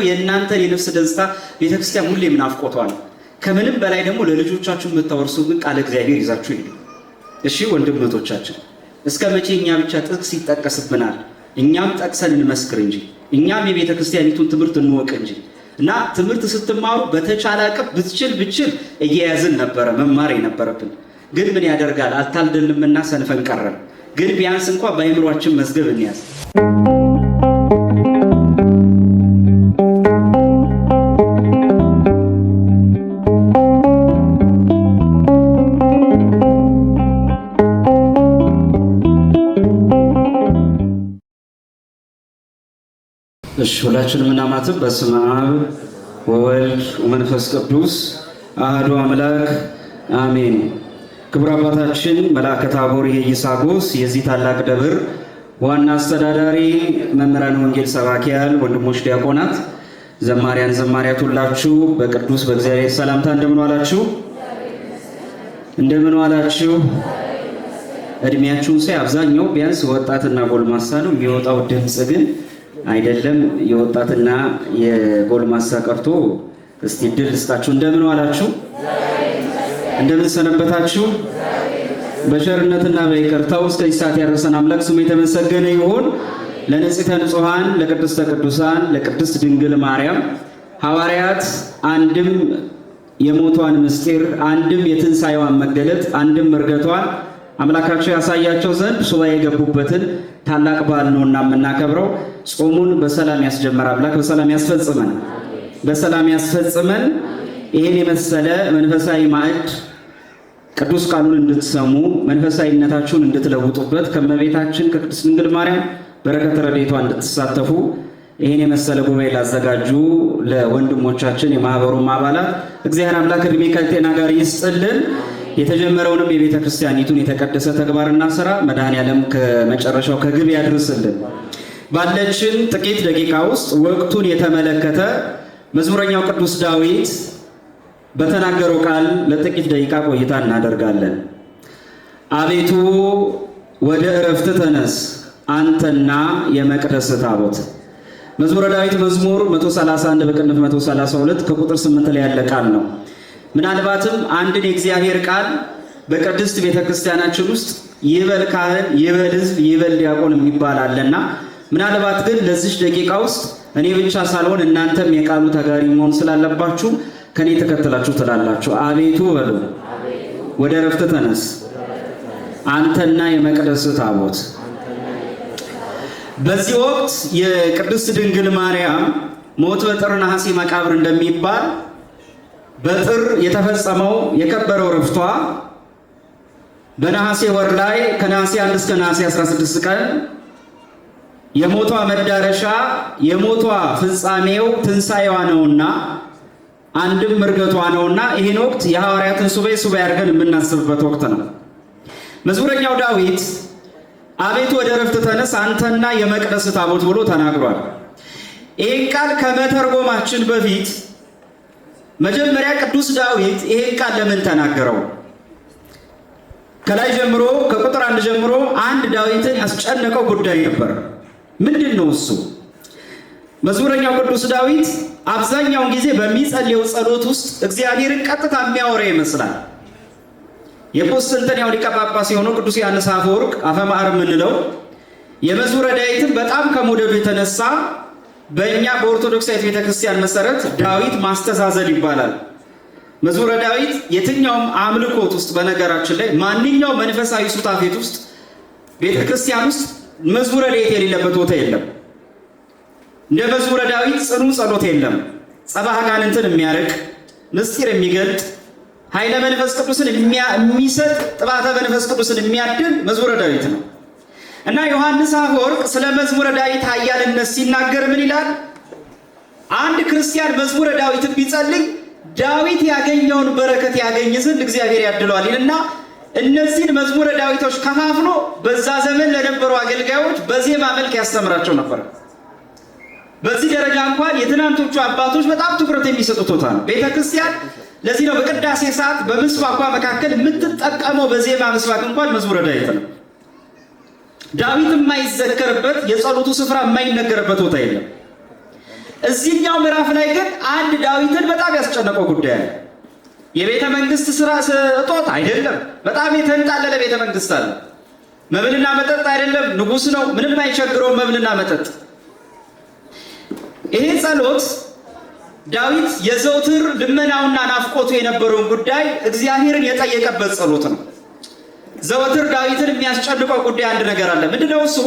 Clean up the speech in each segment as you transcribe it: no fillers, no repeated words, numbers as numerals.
የእናንተን የነፍስ ደስታ ቤተክርስቲያን ሁሌም ናፍቆቷ ነው። ከምንም በላይ ደግሞ ለልጆቻችሁ የምታወርሱ ግን ቃለ እግዚአብሔር ይዛችሁ ሄዱ። እሺ ወንድሞቻችን፣ እስከ መቼ እኛ ብቻ ጥቅስ ይጠቀስብናል? እኛም ጠቅሰን እንመስክር እንጂ እኛም የቤተክርስቲያኒቱን ትምህርት እንወቅ እንጂ እና ትምህርት ስትማሩ በተቻለ አቅም ብችል እየያዝን ነበረ መማር የነበረብን። ግን ምን ያደርጋል አልታልደልምና ሰንፈን ቀረን። ግን ቢያንስ እንኳን በአይምሯችን መዝገብ እንያዝ። እሺ ሁላችንም እናማትብ። በስመ አብ ወወልድ ወመንፈስ ቅዱስ አሐዱ አምላክ አሜን። ክቡር አባታችን መልአከ ታቦር ኢየይሳጎስ የዚህ ታላቅ ደብር ዋና አስተዳዳሪ፣ መምህራን ወንጌል ሰባኪያን፣ ወንድሞች ዲያቆናት፣ ዘማሪያን ዘማሪያት ሁላችሁ በቅዱስ በእግዚአብሔር ሰላምታ እንደምን ዋላችሁ? እንደምን ዋላችሁ? እድሜያችሁን ሳይ አብዛኛው ቢያንስ ወጣትና ጎልማሳ ነው የሚወጣው ድምፅ ግን አይደለም የወጣትና የጎልማሳ ቀርቶ። እስቲ ድል ልስጣችሁ። እንደምን ዋላችሁ? እንደምን ሰነበታችሁ? በቸርነትና በይቅርታው እስከዚህ ሰዓት ያደረሰን አምላክ ስሙ የተመሰገነ ይሁን። ለንጽሕተ ንጹሐን ለቅድስተ ቅዱሳን ለቅድስት ድንግል ማርያም ሐዋርያት አንድም የሞቷን ምስጢር አንድም የትንሣኤዋን መገለጥ አንድም እርገቷን አምላካቸው ያሳያቸው ዘንድ ሱባኤ የገቡበትን ታላቅ በዓል ነውና የምናከብረው። ጾሙን በሰላም ያስጀመረ አምላክ በሰላም ያስፈጽመን፣ በሰላም ያስፈጽመን። ይህን የመሰለ መንፈሳዊ ማዕድ ቅዱስ ቃሉን እንድትሰሙ መንፈሳዊነታችሁን እንድትለውጡበት ከእመቤታችን ከቅድስት ድንግል ማርያም በረከተ ረድኤቷ እንድትሳተፉ ይህን የመሰለ ጉባኤ ላዘጋጁ ለወንድሞቻችን የማህበሩም አባላት እግዚአብሔር አምላክ ዕድሜ ከጤና ጋር ይስጥልን። የተጀመረውንም የቤተ ክርስቲያኒቱን የተቀደሰ ተግባርና ስራ መድኃኔዓለም ከመጨረሻው ከግብ ያድርስልን። ባለችን ጥቂት ደቂቃ ውስጥ ወቅቱን የተመለከተ መዝሙረኛው ቅዱስ ዳዊት በተናገረው ቃል ለጥቂት ደቂቃ ቆይታ እናደርጋለን። አቤቱ ወደ ዕረፍት ተነስ አንተና የመቅደስ ታቦት። መዝሙረ ዳዊት መዝሙር 131 በቅንፍ 132 ከቁጥር 8 ላይ ያለ ቃል ነው። ምናልባትም አንድን የእግዚአብሔር ቃል በቅድስት ቤተክርስቲያናችን ውስጥ ይበል ካህን፣ ይበል ሕዝብ፣ ይበል ዲያቆን የሚባል አለና ምናልባት ግን ለዚህ ደቂቃ ውስጥ እኔ ብቻ ሳልሆን እናንተም የቃሉ ተጋሪ መሆን ስላለባችሁ ከኔ ተከትላችሁ ትላላችሁ። አቤቱ በሉ ወደ ዕረፍት ተነስ አንተና የመቅደስ ታቦት። በዚህ ወቅት የቅድስት ድንግል ማርያም ሞት በጥር ነሐሴ መቃብር እንደሚባል በጥር የተፈጸመው የከበረው ዕረፍቷ በነሐሴ ወር ላይ ከነሐሴ 1 እስከ ነሐሴ 16 ቀን የሞቷ መዳረሻ የሞቷ ፍጻሜው ትንሣኤዋ ነውና አንድም እርገቷ ነውና ይህን ወቅት የሐዋርያትን ሱባኤ አድርገን የምናስብበት ወቅት ነው። መዝሙረኛው ዳዊት አቤቱ ወደ ዕረፍት ተነስ አንተና የመቅደስ ታቦት ብሎ ተናግሯል። ይህን ቃል ከመተርጎማችን በፊት መጀመሪያ ቅዱስ ዳዊት ይሄን ቃል ለምን ተናገረው? ከላይ ጀምሮ ከቁጥር 1 ጀምሮ አንድ ዳዊትን ያስጨነቀው ጉዳይ ነበር። ምንድነው እሱ? መዝሙረኛው ቅዱስ ዳዊት አብዛኛውን ጊዜ በሚጸልየው ጸሎት ውስጥ እግዚአብሔርን ቀጥታ የሚያወራ ይመስላል። የቁስጥንጥንያው ሊቀ ጳጳስ የሆነው ቅዱስ ዮሐንስ አፈወርቅ አፈማር የምንለው የመዝሙረ ዳዊትን በጣም ከመውደዱ የተነሳ በእኛ በኦርቶዶክሳዊት ቤተክርስቲያን መሰረት ዳዊት ማስተዛዘል ይባላል። መዝሙረ ዳዊት የትኛውም አምልኮት ውስጥ በነገራችን ላይ ማንኛውም መንፈሳዊ ሱታፌት ውስጥ ቤተክርስቲያን ውስጥ መዝሙረ ዳዊት የሌለበት ቦታ የለም። እንደ መዝሙረ ዳዊት ጽኑ ጸሎት የለም። ጸባህ አጋንንትን የሚያርቅ ምስጢር የሚገልጥ ኃይለ መንፈስ ቅዱስን የሚሰጥ ጥባተ መንፈስ ቅዱስን የሚያድል መዝሙረ ዳዊት ነው። እና ዮሐንስ አፈወርቅ ስለ መዝሙረ ዳዊት ኃያልነት ሲናገር ምን ይላል? አንድ ክርስቲያን መዝሙረ ዳዊት ቢጸልይ ዳዊት ያገኘውን በረከት ያገኝ ዘንድ እግዚአብሔር ያድለዋል ይልና እነዚህን መዝሙረ ዳዊቶች ከፋፍሎ በዛ ዘመን ለነበሩ አገልጋዮች በዜማ መልክ ያስተምራቸው ነበር። በዚህ ደረጃ እንኳን የትናንቶቹ አባቶች በጣም ትኩረት የሚሰጡት ቦታ ነው ቤተክርስቲያን። ለዚህ ነው በቅዳሴ ሰዓት በምስባኳ መካከል የምትጠቀመው በዜማ ምስባክ እንኳን መዝሙረ ዳዊት ነው። ዳዊት የማይዘከርበት የጸሎቱ ስፍራ የማይነገርበት ቦታ የለም። እዚህኛው ምዕራፍ ላይ ግን አንድ ዳዊትን በጣም ያስጨነቀው ጉዳይ አለ። የቤተ መንግስት ስራ እጦት አይደለም፣ በጣም የተንጣለለ ቤተ መንግስት አለ። መብልና መጠጥ አይደለም፣ ንጉስ ነው፣ ምንም አይቸግረውም መብልና መጠጥ። ይሄ ጸሎት ዳዊት የዘውትር ልመናውና ናፍቆቱ የነበረውን ጉዳይ እግዚአብሔርን የጠየቀበት ጸሎት ነው። ዘውትር ዳዊትን የሚያስጨንቀው ጉዳይ አንድ ነገር አለ። ምንድነው እሱ?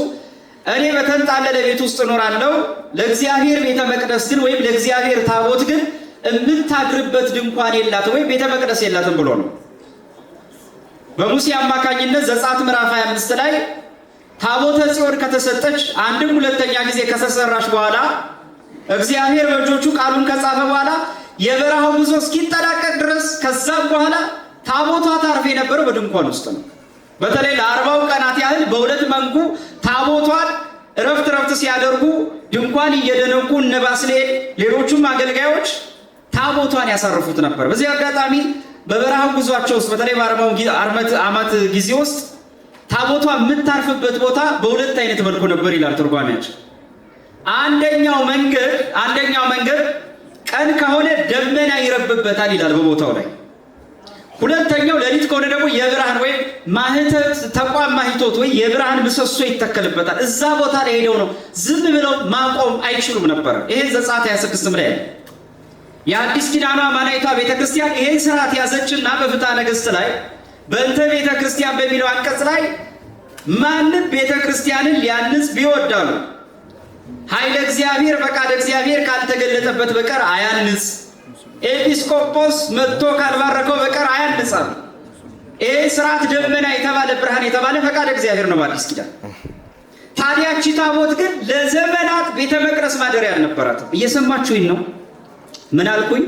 እኔ በተንጣለለ ቤት ውስጥ እኖራለሁ፣ ለእግዚአብሔር ቤተ መቅደስ ግን ወይም ለእግዚአብሔር ታቦት ግን የምታድርበት ድንኳን የላትም ወይም ቤተ መቅደስ የላትም ብሎ ነው። በሙሴ አማካኝነት ዘጸአት ምዕራፍ 25 ላይ ታቦተ ጽዮን ከተሰጠች አንድም ሁለተኛ ጊዜ ከተሰራች በኋላ እግዚአብሔር በእጆቹ ቃሉን ከጻፈ በኋላ የበረሃው ጉዞ እስኪጠናቀቅ ድረስ ከዛም በኋላ ታቦቷ ታርፍ የነበረው በድንኳን ውስጥ ነው። በተለይ ለ40 ቀናት ያህል በሁለት መንጉ ታቦቷን ረፍት ሲያደርጉ ድንኳን እየደነቁ እነ ባስልኤል ሌሎቹም አገልጋዮች ታቦቷን ያሳርፉት ነበር። በዚህ አጋጣሚ በበረሃው ጉዟቸው ውስጥ በተለይ በ40 ዓመት ጊዜ ውስጥ ታቦቷ የምታርፍበት ቦታ በሁለት አይነት መልኩ ነበር ይላል ትርጓሜያቸው። አንደኛው መንገድ ቀን ከሆነ ደመና ይረብበታል ይላል በቦታው ላይ። ሁለተኛው ሌሊት ከሆነ ደግሞ የብርሃን ወይም ማህተት ተቋም ማህቶት ወይ የብርሃን ምሰሶ ይተከልበታል። እዛ ቦታ ላይ ሄደው ነው ዝም ብለው ማቆም አይችሉም ነበር። ይሄ ዘጸአት 26 ላይ የአዲስ ኪዳኗ ማናይቷ ቤተክርስቲያን ይሄን ስርዓት ያዘችና በፍትሐ ነገሥት ላይ በእንተ ቤተክርስቲያን በሚለው አንቀጽ ላይ ማንም ቤተክርስቲያንን ሊያንጽ ቢወዳሉ ኃይለ እግዚአብሔር ፈቃድ እግዚአብሔር ካልተገለጠበት በቀር አያንጽ፣ ኤጲስቆጶስ መጥቶ ካልባረከው በቀር አያንጻም። ይሄ ስርዓት ደመና የተባለ ብርሃን የተባለ ፈቃድ እግዚአብሔር ነው በአዲስ ኪዳን። ታዲያቺ ታቦት ግን ለዘመናት ቤተ መቅደስ ማደሪያ አልነበራትም። እየሰማችሁኝ ነው? ምን አልኩኝ?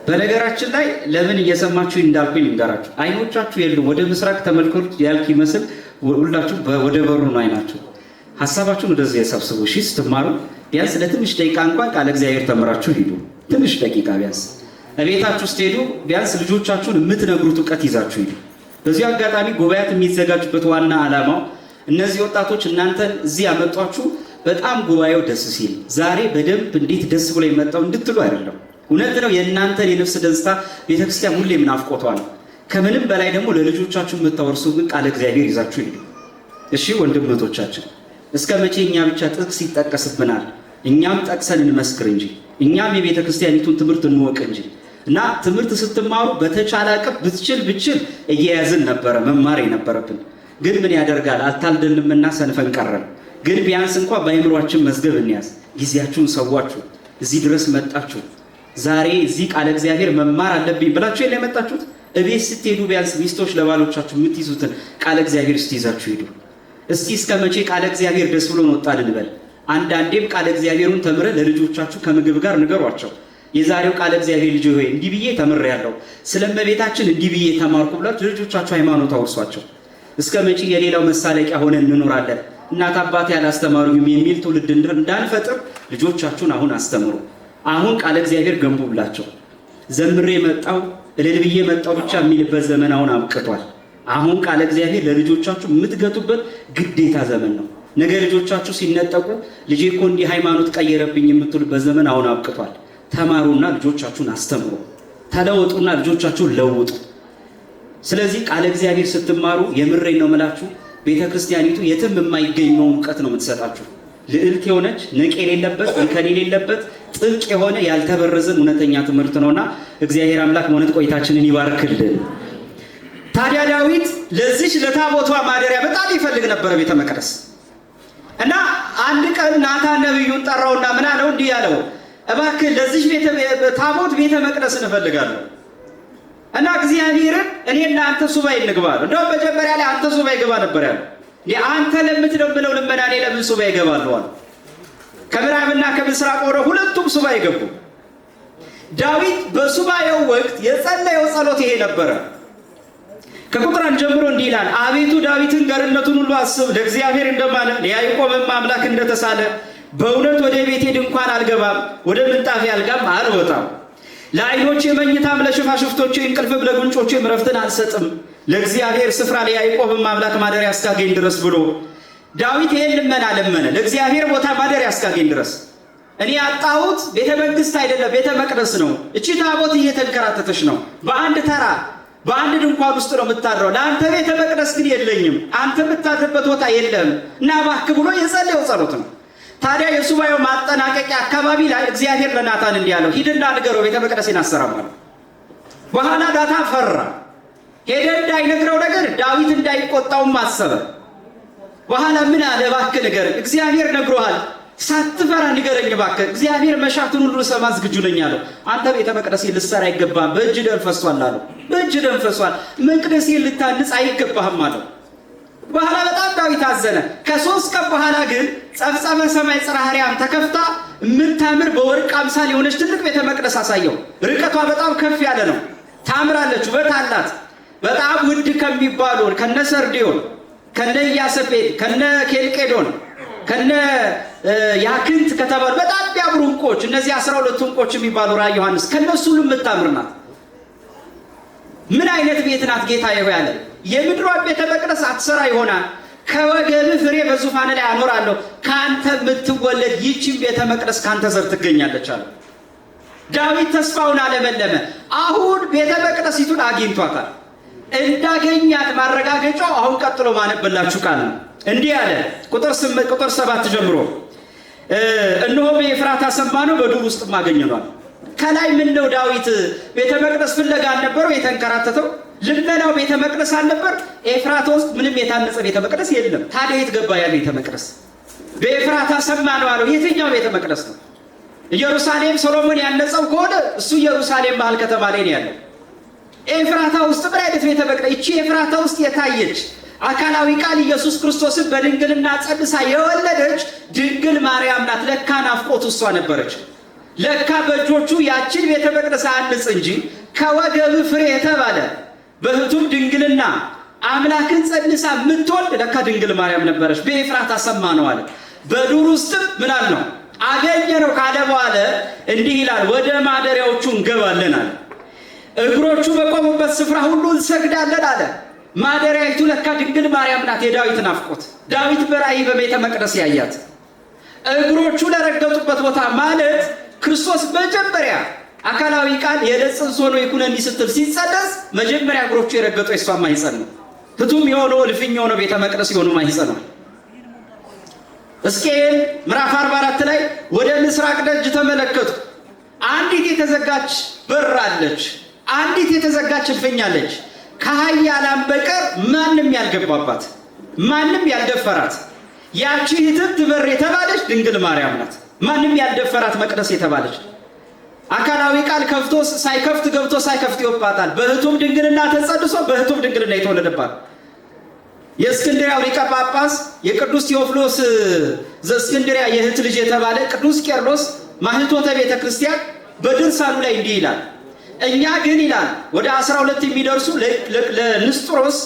በነገራችን ላይ ለምን እየሰማችሁኝ እንዳልኩኝ ልንገራችሁ። አይኖቻችሁ የሉም፣ ወደ ምስራቅ ተመልከቱ ያልክ ይመስል ሁላችሁ ወደ በሩ ነው አይናችሁ። ሐሳባችሁን ወደዚህ ያሰብስቡ። እሺ፣ ስትማሩ ቢያንስ ለትንሽ ደቂቃ እንኳን ቃለ እግዚአብሔር ተምራችሁ ሂዱ። ትንሽ ደቂቃ ቢያንስ እቤታችሁ ስትሄዱ ቢያንስ ልጆቻችሁን የምትነግሩት ዕውቀት ይዛችሁ ሂዱ። በዚህ አጋጣሚ ጉባኤያት የሚዘጋጁበት ዋና ዓላማው እነዚህ ወጣቶች እናንተን እዚህ ያመጧችሁ በጣም ጉባኤው ደስ ሲል ዛሬ በደንብ እንዴት ደስ ብሎ የመጣው እንድትሉ አይደለም። እውነት ነው፣ የእናንተን የነፍስ ደስታ ቤተክርስቲያን ሁሌም ናፍቆቷ ነው። ከምንም በላይ ደግሞ ለልጆቻችሁ የምታወርሱ ግን ቃለ እግዚአብሔር ይዛችሁ ሂዱ። እሺ ወንድሞቻችን፣ እስከ መቼ እኛ ብቻ ጥቅስ ይጠቀስብናል? እኛም ጠቅሰን እንመስክር እንጂ እኛም የቤተ ክርስቲያኒቱን ትምህርት እንወቅ እንጂ። እና ትምህርት ስትማሩ በተቻለ አቅም ብችል እየያዝን ነበረ መማር የነበረብን። ግን ምን ያደርጋል አልታልደልምና ሰንፈን ቀረን። ግን ቢያንስ እንኳን በአይምሯችን መዝገብ እንያዝ። ጊዜያችሁን ሰዋችሁ እዚህ ድረስ መጣችሁ። ዛሬ እዚህ ቃለ እግዚአብሔር መማር አለብኝ ብላችሁ የለ የመጣችሁት። እቤት ስትሄዱ ቢያንስ ሚስቶች ለባሎቻችሁ የምትይዙትን ቃለ እግዚአብሔር ስትይዛችሁ ሂዱ። እስቲ እስከ መቼ ቃለ እግዚአብሔር ደስ ብሎን ወጣን እንበል። አንዳንዴም ቃለ እግዚአብሔሩን ተምረ ለልጆቻችሁ ከምግብ ጋር ንገሯቸው። የዛሬው ቃለ እግዚአብሔር ልጅ ሆይ እንዲህ ብዬ ተምሬያለሁ፣ ስለመቤታችን እንዲህ ብዬ ተማርኩ ብላችሁ ልጆቻችሁ ሃይማኖት አውርሷቸው። እስከ መቼ የሌላው መሳለቂያ ሆነን እንኖራለን? እናት አባቴ ያላስተማሩኝም የሚል ትውልድ እንዳንፈጥር ልጆቻችሁን አሁን አስተምሩ። አሁን ቃለ እግዚአብሔር ገንቡ ብላቸው። ዘምሬ መጣው እልል ብዬ መጣው ብቻ የሚልበት ዘመን አሁን አብቅቷል። አሁን ቃለ እግዚአብሔር ለልጆቻችሁ የምትገጡበት ግዴታ ዘመን ነው። ነገ ልጆቻችሁ ሲነጠቁ ልጄ እኮ እንዲህ ሃይማኖት ቀየረብኝ የምትሉበት ዘመን አሁን አብቅቷል። ተማሩና ልጆቻችሁን አስተምሩ። ተለወጡና ልጆቻችሁን ለውጡ። ስለዚህ ቃለ እግዚአብሔር ስትማሩ የምሬን ነው የምላችሁ፣ ቤተክርስቲያኒቱ የትም የማይገኘውን ዕውቀት ነው የምትሰጣችሁ። ልዕልት የሆነች ነቅ የሌለበት እንከን የሌለበት ጥልቅ የሆነ ያልተበረዘን እውነተኛ ትምህርት ነውና እግዚአብሔር አምላክ መሆነት ቆይታችንን ይባርክልን። ታዲያ ዳዊት ለዚች ለታቦቷ ማደሪያ በጣም ይፈልግ ነበረ ቤተ መቅደስ እና አንድ ቀን ናታን ነብዩን ጠራውና ምን አለው? እንዲህ ያለው እባክህ ለዚች ታቦት ቤተ መቅደስ እንፈልጋለሁ እና እግዚአብሔርን እኔና አንተ ሱባኤ እንግባለን። እንደውም መጀመሪያ ላይ አንተ ሱባኤ ግባ ነበር ያለው። አንተ ለምትለምነው ልመና እኔ ለምን ሱባኤ እገባለሁ አለ። ከምዕራብና ከምስራቅ ወደ ሁለቱም ሱባኤ ገቡ። ዳዊት በሱባኤው ወቅት የጸለየው ጸሎት ይሄ ነበረ። ከቁጥር 1 ጀምሮ እንዲህ ይላል። አቤቱ ዳዊትን ገርነቱን ሁሉ አስብ፣ ለእግዚአብሔር እንደማለ ለያዕቆብም አምላክ እንደተሳለ በእውነት ወደ ቤቴ ድንኳን አልገባም፣ ወደ ምንጣፌ አልጋም አልወጣም። ለዓይኖቼ መኝታም ለሽፋሽፍቶቼ እንቅልፍም ለጉንጮቼም ዕረፍትን አልሰጥም፣ ለእግዚአብሔር ስፍራ ለያዕቆብም አምላክ ማደሪያ እስካገኝ ድረስ ብሎ ዳዊት ይሄን ልመና ለመነ። ለእግዚአብሔር ቦታ ማደሪያ እስካገኝ ድረስ እኔ ያጣሁት ቤተ መንግስት አይደለም ቤተ መቅደስ ነው። እቺ ታቦት እየተንከራተተች ነው። በአንድ ድንኳን ውስጥ ነው የምታድረው። ለአንተ ቤተ መቅደስ ግን የለኝም፣ አንተ የምታድርበት ቦታ የለም እና እባክህ ብሎ የጸለየው ጸሎት ነው። ታዲያ የሱባኤው ማጠናቀቂያ አካባቢ ላይ እግዚአብሔር ለናታን እንዲህ አለው፣ ሂድና ንገረው ቤተ መቅደሴን አሰራም አለው። በኋላ ናታን ፈራ። ሄደ እንዳይነግረው ነገር ዳዊት እንዳይቆጣውም አሰበ። በኋላ ምን አለ፣ እባክህ ንገረኝ፣ እግዚአብሔር ነግሮሃል፣ ሳትፈራ ንገረኝ እባክህ፣ እግዚአብሔር መሻትን ሁሉ ሰማ ዝግጁ ነኝ አለው። አንተ ቤተ መቅደሴን ልትሰራ አይገባህም፣ በእጅ ደም ፈሷል አለው። በእጅ ደም ፈሷል፣ መቅደሴን ልታንጽ አይገባህም አለው። በኋላ በጣም ዳዊት አዘነ። ከ3 ቀን በኋላ ግን ጸፍጸፈ ሰማይ ጽርሐ አርያም ተከፍታ የምታምር በወርቅ አምሳል የሆነች ትልቅ ቤተ መቅደስ አሳየው። ርቀቷ በጣም ከፍ ያለ ነው፣ ታምራለች፣ ውበት አላት። በጣም ውድ ከሚባሉ ከነ ሰርዲዮን፣ ከነ ኢያሰጲድ፣ ከነ ኬልቄዶን፣ ከነ ያክንት ከተባሉ በጣም ቢያምሩ ዕንቆች፣ እነዚህ 12 ዕንቆች የሚባሉ ራዕየ ዮሐንስ ከነሱ ሁሉ የምታምር ናት። ምን አይነት ቤት ናት ጌታ ይሆ ያለ። የምድሯን ቤተ መቅደስ አትሰራ ይሆናል፣ ከወገብ ፍሬ በዙፋን ላይ አኖራለሁ፣ ካንተ የምትወለድ ይህችን ቤተ መቅደስ ካንተ ዘር ትገኛለች አለ። ዳዊት ተስፋውን አለመለመ። አሁን ቤተ መቅደሲቱን አግኝቷታል። እንዳገኛት ማረጋገጫው አሁን ቀጥሎ ማነበላችሁ ቃል ነው። እንዲህ አለ ቁጥር 7 ጀምሮ፣ እነሆ በኤፍራታ ሰማነው፣ በዱር ውስጥ ማገኘኗል። ከላይ ምን ነው ዳዊት ቤተ መቅደስ ፍለጋ አልነበረው የተንከራተተው? ልመናው ቤተ መቅደስ አልነበር? ኤፍራታ ውስጥ ምንም የታነጸ ቤተ መቅደስ የለም። ታዲያ የት ገባ ያ ቤተ መቅደስ? በኤፍራታ ሰማነው አለው። የትኛው ቤተ መቅደስ ነው? ኢየሩሳሌም ሶሎሞን ያነጸው ከሆነ እሱ ኢየሩሳሌም መሀል ከተማ ላይ ነው ያለው። ኤፍራታ ውስጥ ምን አይነት ቤተ መቅደስ? እቺ ኤፍራታ ውስጥ የታየች አካላዊ ቃል ኢየሱስ ክርስቶስን በድንግልና ጸንሳ የወለደች ድንግል ማርያም ናት። ለካ ናፍቆቱ እሷ ነበረች። ለካ በእጆቹ ያችን ቤተ መቅደስ አንጽ እንጂ ከወገብ ፍሬ የተባለ በህቱም ድንግልና አምላክን ጸንሳ የምትወልድ ለካ ድንግል ማርያም ነበረች። በኤፍራታ ሰማነው አለ። በዱር ውስጥም ምን አለ ነው አገኘነው ካለ በኋላ እንዲህ ይላል፣ ወደ ማደሪያዎቹ እንገባለን አለ። እግሮቹ በቆሙበት ስፍራ ሁሉ እንሰግዳለን አለ። ማደሪያይቱ ለካ ድንግል ማርያም ናት። የዳዊት ናፍቆት ዳዊት በራእይ በቤተ መቅደስ ያያት እግሮቹ ለረገጡበት ቦታ ማለት ክርስቶስ መጀመሪያ አካላዊ ቃል የዕለት ጽንስ ሆኖ ይኩነኒ ስትል ሲጸነስ መጀመሪያ እግሮቹ የረገጠው የሷ ማኅፀን ነው። ህቱም የሆነው እልፍኝ የሆነው ቤተ መቅደስ የሆነው ማኅፀን ነው። ሕዝቅኤል ምዕራፍ 44 ላይ ወደ ምስራቅ ደጅ ተመለከቱ፣ አንዲት የተዘጋች በር አለች፣ አንዲት የተዘጋች እልፍኝ አለች፣ ከኃያላን በቀር ማንም ያልገባባት፣ ማንም ያልደፈራት። ያቺ ህትምት በር የተባለች ድንግል ማርያም ናት። ማንም ያልደፈራት መቅደስ የተባለች አካላዊ ቃል ከፍቶ ሳይከፍት ገብቶ ሳይከፍት ይወጣታል። በህቱም ድንግልና ተጸንሶ በህቱም ድንግልና የተወለደባት የእስክንድርያው ሊቀ ጳጳስ የቅዱስ ቴዎፍሎስ ዘእስክንድርያ የእህት ልጅ የተባለ ቅዱስ ቄርሎስ ማኅቶተ ቤተ ክርስቲያን በድርሳኑ ላይ እንዲህ ይላል። እኛ ግን ይላል ወደ 12 የሚደርሱ ለንስጥሮስ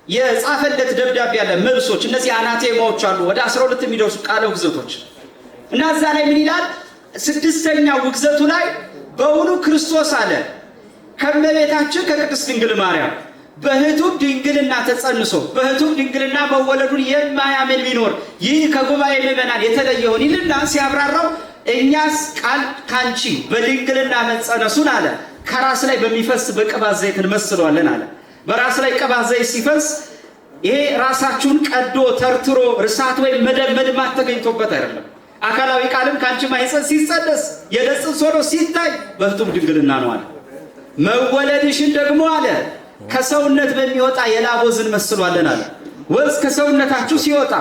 የጻፈለት ደብዳቤ ያለ መልሶች፣ እነዚህ አናቴማዎች አሉ። ወደ 12 የሚደርሱ ቃለ ውግዘቶች እና እዛ ላይ ምን ይላል? 6ኛው ውግዘቱ ላይ በውኑ ክርስቶስ አለ ከመቤታችን ከቅድስት ድንግል ማርያም በህቱም ድንግልና ተጸንሶ በህቱም ድንግልና መወለዱን የማያምን ቢኖር ይህ ከጉባኤ ምዕመናን የተለየውን ይልና ሲያብራራው እኛስ ቃል ካንቺ በድንግልና መጸነሱን አለ ከራስ ላይ በሚፈስ በቅባት ዘይት እንመስለዋለን አለ። በራስ ላይ ቅባት ዘይት ሲፈስ ይሄ ራሳችሁን ቀዶ ተርትሮ ርሳት ወይም መድማት ተገኝቶበት አይደለም። አካላዊ ቃልም ካንቺ ማኅፀን ሲጸነስ የዕለት ጽንስ ሆኖ ሲታይ በህቱም ድንግልና ነው አለ። መወለድሽን ደግሞ አለ ከሰውነት በሚወጣ የላብ ወዝ እንመስለዋለን አለ። ወዝ ከሰውነታችሁ ሲወጣ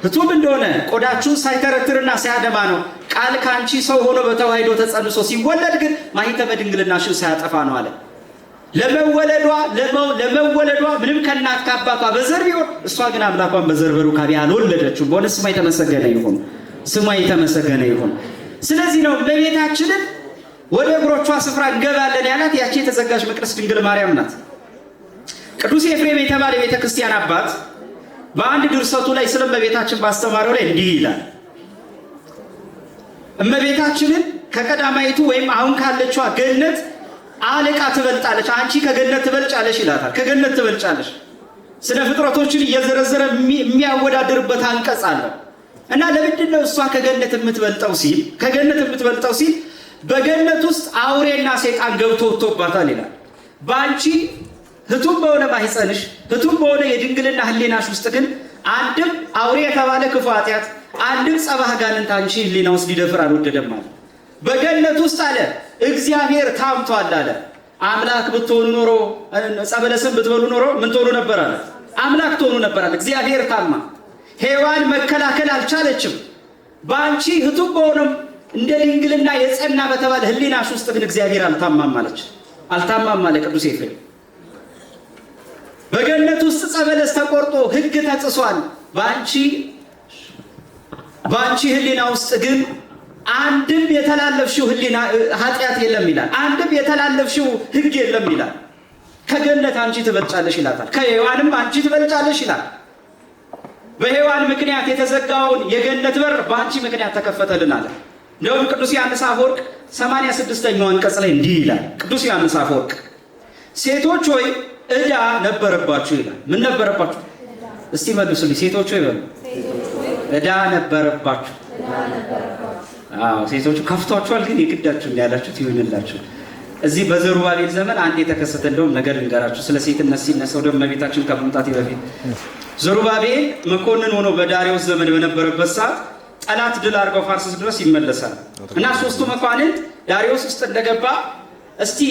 ህቱም እንደሆነ ቆዳችሁን ሳይተረትርና ሳያደማ ነው። ቃል ካንቺ ሰው ሆኖ በተዋሕዶ ተጸንሶ ሲወለድ ግን ማኅተመ ድንግልናሽን ሳያጠፋ ነው አለ። ለመወለዷ ምንም ከእናት ከአባቷ በዘር ቢሆን እሷ ግን አምላኳን በዘር በሩካቤ አልወለደችም። በሆነ ስሟ የተመሰገነ ይሁን፣ ስሟ የተመሰገነ ይሁን። ስለዚህ ነው እመቤታችንን ወደ እግሮቿ ስፍራ እንገባለን ያላት ያቺ የተዘጋች መቅደስ ድንግል ማርያም ናት። ቅዱስ ኤፍሬም የተባለ የቤተ ክርስቲያን አባት በአንድ ድርሰቱ ላይ ስለ እመቤታችን ባስተማረው ላይ እንዲህ ይላል። እመቤታችንን ከቀዳማይቱ ወይም አሁን ካለችዋ ገነት አለቃ ትበልጣለች። አንቺ ከገነት ትበልጫለሽ ይላታል። ከገነት ትበልጫለሽ። ስለ ፍጥረቶችን እየዘረዘረ የሚያወዳድርበት አንቀጽ አለ። እና ለምንድን ነው እሷ ከገነት የምትበልጠው ሲል በገነት ውስጥ አውሬና ሰይጣን ገብቶ ወጥቶባታል ይላል። በአንቺ ህቱም በሆነ ማህፀንሽ ህቱም በሆነ የድንግልና ህሊናሽ ውስጥ ግን አንድም አውሬ የተባለ ክፉ ኃጢአት አንድም ጸባህ ጋንንት አንቺ ህሊና ውስጥ ሊደፍር አልወደደም አለ። በገነት ውስጥ አለ እግዚአብሔር ታምቷል አለ። አምላክ ብትሆኑ ኖሮ ጸበለስን ብትበሉ ኖሮ ምን ትሆኑ ነበር አለ? አምላክ ትሆኑ ነበር አለ። እግዚአብሔር ታማ ሔዋን መከላከል አልቻለችም። በአንቺ ህቱም በሆነም እንደ ድንግልና የጸና በተባለ ህሊናሽ ውስጥ ግን እግዚአብሔር አልታማም አለ ቅዱስ ኤፍሬም። በገነት ውስጥ ጸበለስ ተቆርጦ ህግ ተጥሷል። በአንቺ ህሊና ውስጥ ግን አንድም የተላለፍሽው ህሊና ኃጢአት የለም ይላል። አንድም የተላለፍሽው ህግ የለም ይላል። ከገነት አንቺ ትበልጫለሽ ይላታል። ከሔዋንም አንቺ ትበልጫለሽ ይላል። በሔዋን ምክንያት የተዘጋውን የገነት በር በአንቺ ምክንያት ተከፈተልን አለ። እንደውም ቅዱስ ዮሐንስ አፈወርቅ 86ኛው አንቀጽ ላይ እንዲህ ይላል። ቅዱስ ዮሐንስ አፈወርቅ ሴቶች ሆይ ዕዳ ነበረባችሁ ይላል። ምን ነበረባችሁ? እስቲ መልሱልኝ። ሴቶች ሆይ በሉ። ዕዳ ነበረባችሁ። አዎ ሴቶቹ ከፍቷችኋል፣ ግን የግዳችሁ ያላችሁት ይሆንላችሁ። እዚህ በዘሩባቤል ዘመን አንድ የተከሰተ እንደውም ነገር ልንገራችሁ። ስለ ሴትነት ሲነሳ ወደ እመቤታችን ከመምጣቴ በፊት ዘሩባቤል መኮንን ሆኖ በዳሪዮስ ዘመን በነበረበት ሰዓት ጠላት ድል አድርገው ፋርስ ድረስ ይመለሳል እና ሶስቱ መኳንንት ዳሪዮስ ውስጥ እንደገባ እስቲ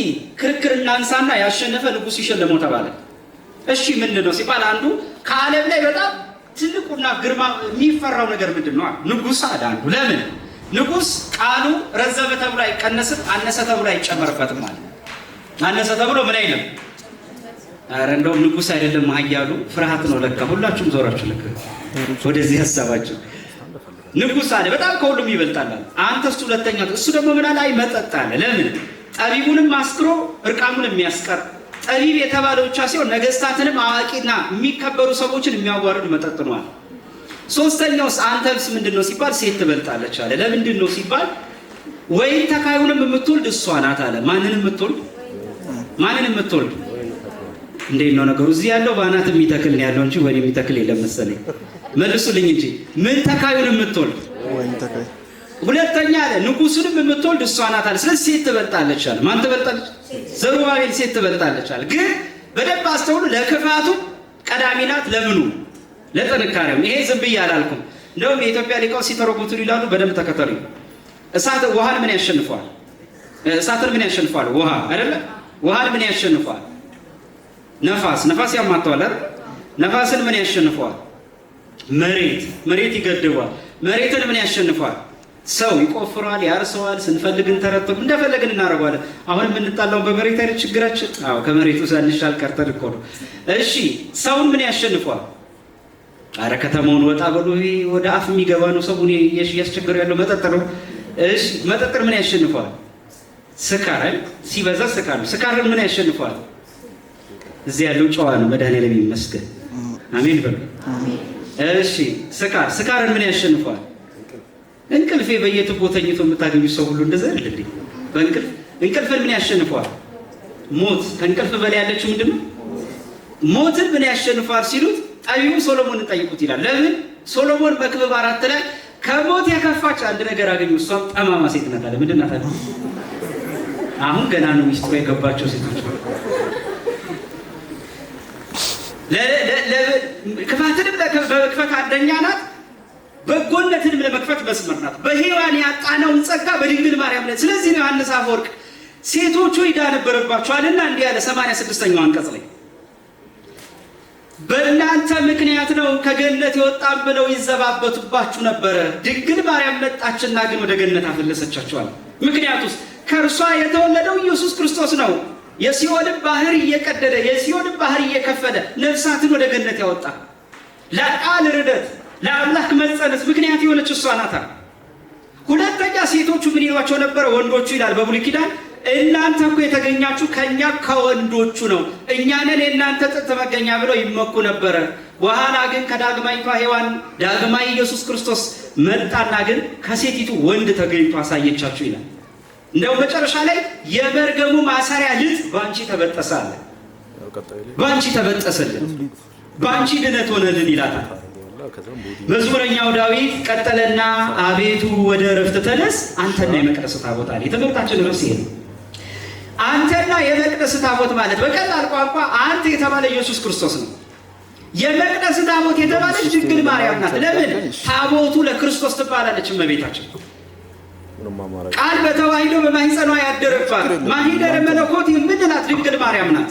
ክርክር እናንሳና ያሸነፈ ንጉስ ይሸለመው ተባለ። እሺ ምንድን ነው ሲባል አንዱ ከዓለም ላይ በጣም ትልቁና ግርማ የሚፈራው ነገር ምንድን ነው? ንጉስ አለ አንዱ። ለምን? ንጉስ ቃሉ ረዘመ ተብሎ አይቀነስም፣ አነሰ ተብሎ አይጨመርበትም ማለት አነሰ ተብሎ ምን አይልም። ኧረ እንደውም ንጉስ አይደለም ኃያሉ ፍርሃት ነው ለካ። ሁላችሁም ዞራችሁ ልክ ወደዚህ ሀሳባችሁ ንጉስ አለ በጣም ከሁሉም ይበልጣል። አንተስ ሁለተኛ። እሱ ደግሞ ምን አለ? አይ መጠጥ አለ። ለምን? ጠቢቡንም አስክሮ እርቃኑን የሚያስቀር ጠቢብ የተባለው ብቻ ሲሆን ነገስታትንም አዋቂና የሚከበሩ ሰዎችን የሚያዋርድ መጠጥ ነው አለ። ሶስተኛውስ አንተስ ምንድነው ሲባል ሴት ትበልጣለች አለ። ለምንድን ነው ሲባል ወይን ተካዩንም የምትወልድ እሷ ናት አለ። ማንንም የምትወልድ እንዴት ነው ነገሩ? እዚህ ያለው ባናት የሚተክል ነው ያለው እንጂ ወይን የሚተክል የለም መሰለኝ። መልሱልኝ እንጂ ምን ተካዩን የምትወልድ ወይን ተካይ። ሁለተኛ አለ ንጉሱንም የምትወልድ እሷ ናት አለ። ስለዚህ ሴት ትበልጣለች አለ። ማን ትበልጣለች? ዘሩባቤል ሴት ትበልጣለች አለ። ግን በደንብ አስተውሉ። ለክፋቱ ቀዳሚ ናት። ለምኑ? ለጥንካሬው። ይሄ ዝም ብዬ አላልኩም። እንደውም የኢትዮጵያ ሊቃውንት ሲተረጉቱ ይላሉ። በደንብ ተከተሉ። እሳት ውሃን ምን ያሸንፈዋል? እሳትን ምን ያሸንፈዋል? ውሃ አይደለ? ውሃን ምን ያሸንፈዋል? ነፋስ ያማተዋል አይደል? ነፋስን ምን ያሸንፈዋል? መሬት ይገድበዋል። መሬትን ምን ያሸንፈዋል? ሰው ይቆፍረዋል፣ ያርሰዋል። ስንፈልግ እንተረተም እንደፈለግን እናደርገዋለን። አሁን የምንጣላው በመሬት አይደል ችግራችን? አዎ ከመሬቱ ሳንሻል ቀርተን እኮ ነው። እሺ ሰውን ምን ያሸንፈዋል? አረ ከተማውን ወጣ ብሎ ወደ አፍ የሚገባ ነው ሰውን እያስቸገረ ያለው መጠጥ ነው። እሺ መጠጥን ምን ያሸንፈዋል? ስካር አይደል? ሲበዛ ስካር ነው። ስካርን ምን ያሸንፈዋል? እዚህ ያለው ጨዋ ነው። መድኃኒዓለም ይመስገን። አሜን በሉ። እሺ ስካርን ምን ያሸንፈዋል? እንቅልፌ በየትቦ ተኝቶ የምታገኙ ሰው ሁሉ እንደዛ አይደል እንዴ? እንቅልፍን ምን ያሸንፈዋል? ሞት። ከእንቅልፍ በላይ ያለችው ምንድነው? ሞትን ምን ያሸንፈዋል ሲሉት ጠቢቡ ሶሎሞንን ጠይቁት ይላል። ለምን? ሶሎሞን መክብብ 4 ላይ ከሞት የከፋች አንድ ነገር አገኙ። እሷም ጠማማ ሴት ናት አለ። ምንድን ናት አለ? አሁን ገና ነው ሚስጥሩ የገባቸው ሴቶች። ክፋትንም በመክፈት አንደኛ ናት፣ በጎነትንም ለመክፈት መስመር ናት። በሔዋን ያጣነውን ጸጋ በድንግል ማርያም ላይ። ስለዚህ ነው ዮሐንስ አፈወርቅ ሴቶቹ ዕዳ ነበረባቸዋልና እንዲህ ያለ 86ኛው አንቀጽ ላይ በእናንተ ምክንያት ነው ከገነት የወጣን ብለው ይዘባበቱባችሁ ነበረ። ድንግል ማርያም መጣችና ግን ወደ ገነት አፈለሰቻቸዋል። ምክንያቱስ ከእርሷ የተወለደው ኢየሱስ ክርስቶስ ነው። የሲኦልን ባህር እየቀደደ የሲኦልን ባህር እየከፈለ ነፍሳትን ወደ ገነት ያወጣ ለቃል ርደት ለአምላክ መጸነስ ምክንያት የሆነች እሷ ናት። ሁለተኛ ሴቶቹ ምን ይሏቸው ነበረ? ወንዶቹ ይላል በብሉይ ኪዳን እናንተ እኮ የተገኛችሁ ከኛ ከወንዶቹ ነው፣ እኛ ነን የእናንተ ጥንት መገኛ ብለው ይመኩ ነበረ። በኋላ ግን ከዳግማይቷ ሔዋን ዳግማይ ኢየሱስ ክርስቶስ መጣና ግን ከሴቲቱ ወንድ ተገኝቶ አሳየቻችሁ ይላል። እንደው መጨረሻ ላይ የመርገሙ ማሰሪያ ልጥ ባንቺ ተበጠሳለ፣ ባንቺ ተበጠሰልን፣ ባንቺ ድነት ሆነልን ይላል። መዝሙረኛው ዳዊት ቀጠለና አቤቱ ወደ ዕረፍት ተነስ አንተና የመቅደስ ታቦት አለ። የትምህርታችን ርዕስ ይሄ ነው። አንተና የመቅደስ ታቦት ማለት በቀላል ቋንቋ አንተ የተባለ ኢየሱስ ክርስቶስ ነው። የመቅደስ ታቦት የተባለች ድንግል ማርያም ናት። ለምን? ታቦቱ ለክርስቶስ ትባላለች እመቤታችን። ቃል በተዋሂዶ በማኅፀኗ ያደረባት ማኅደረ መለኮት የምንላት ድንግል ማርያም ናት።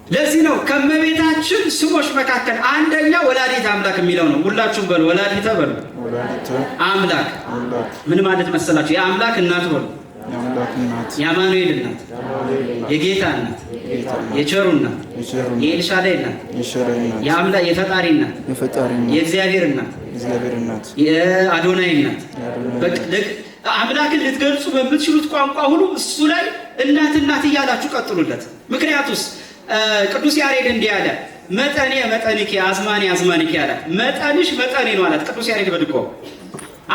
ለዚህ ነው ከእመቤታችን ስሞች መካከል አንደኛ ወላዲተ አምላክ የሚለው ነው። ሁላችሁም በሉ ወላዲተ በሉ። አምላክ ምን ማለት መሰላችሁ? የአምላክ እናት በሉ። የአማኑኤል እናት፣ የጌታ እናት፣ የቸሩ እናት፣ የኤልሻዳይ እናት፣ የአምላክ የፈጣሪ እናት፣ የእግዚአብሔር እናት፣ የአዶናይ እናት። አምላክን ልትገልጹ በምትችሉት ቋንቋ ሁሉ እሱ ላይ እናት እናት እያላችሁ ቀጥሉለት። ምክንያቱስ ቅዱስ ያሬድ እንዲህ አለ፣ መጠኔ መጠንኪ አዝማኔ አዝማንኪ አላት። መጠንሽ መጠኔ ነው አላት ቅዱስ ያሬድ በድጓው።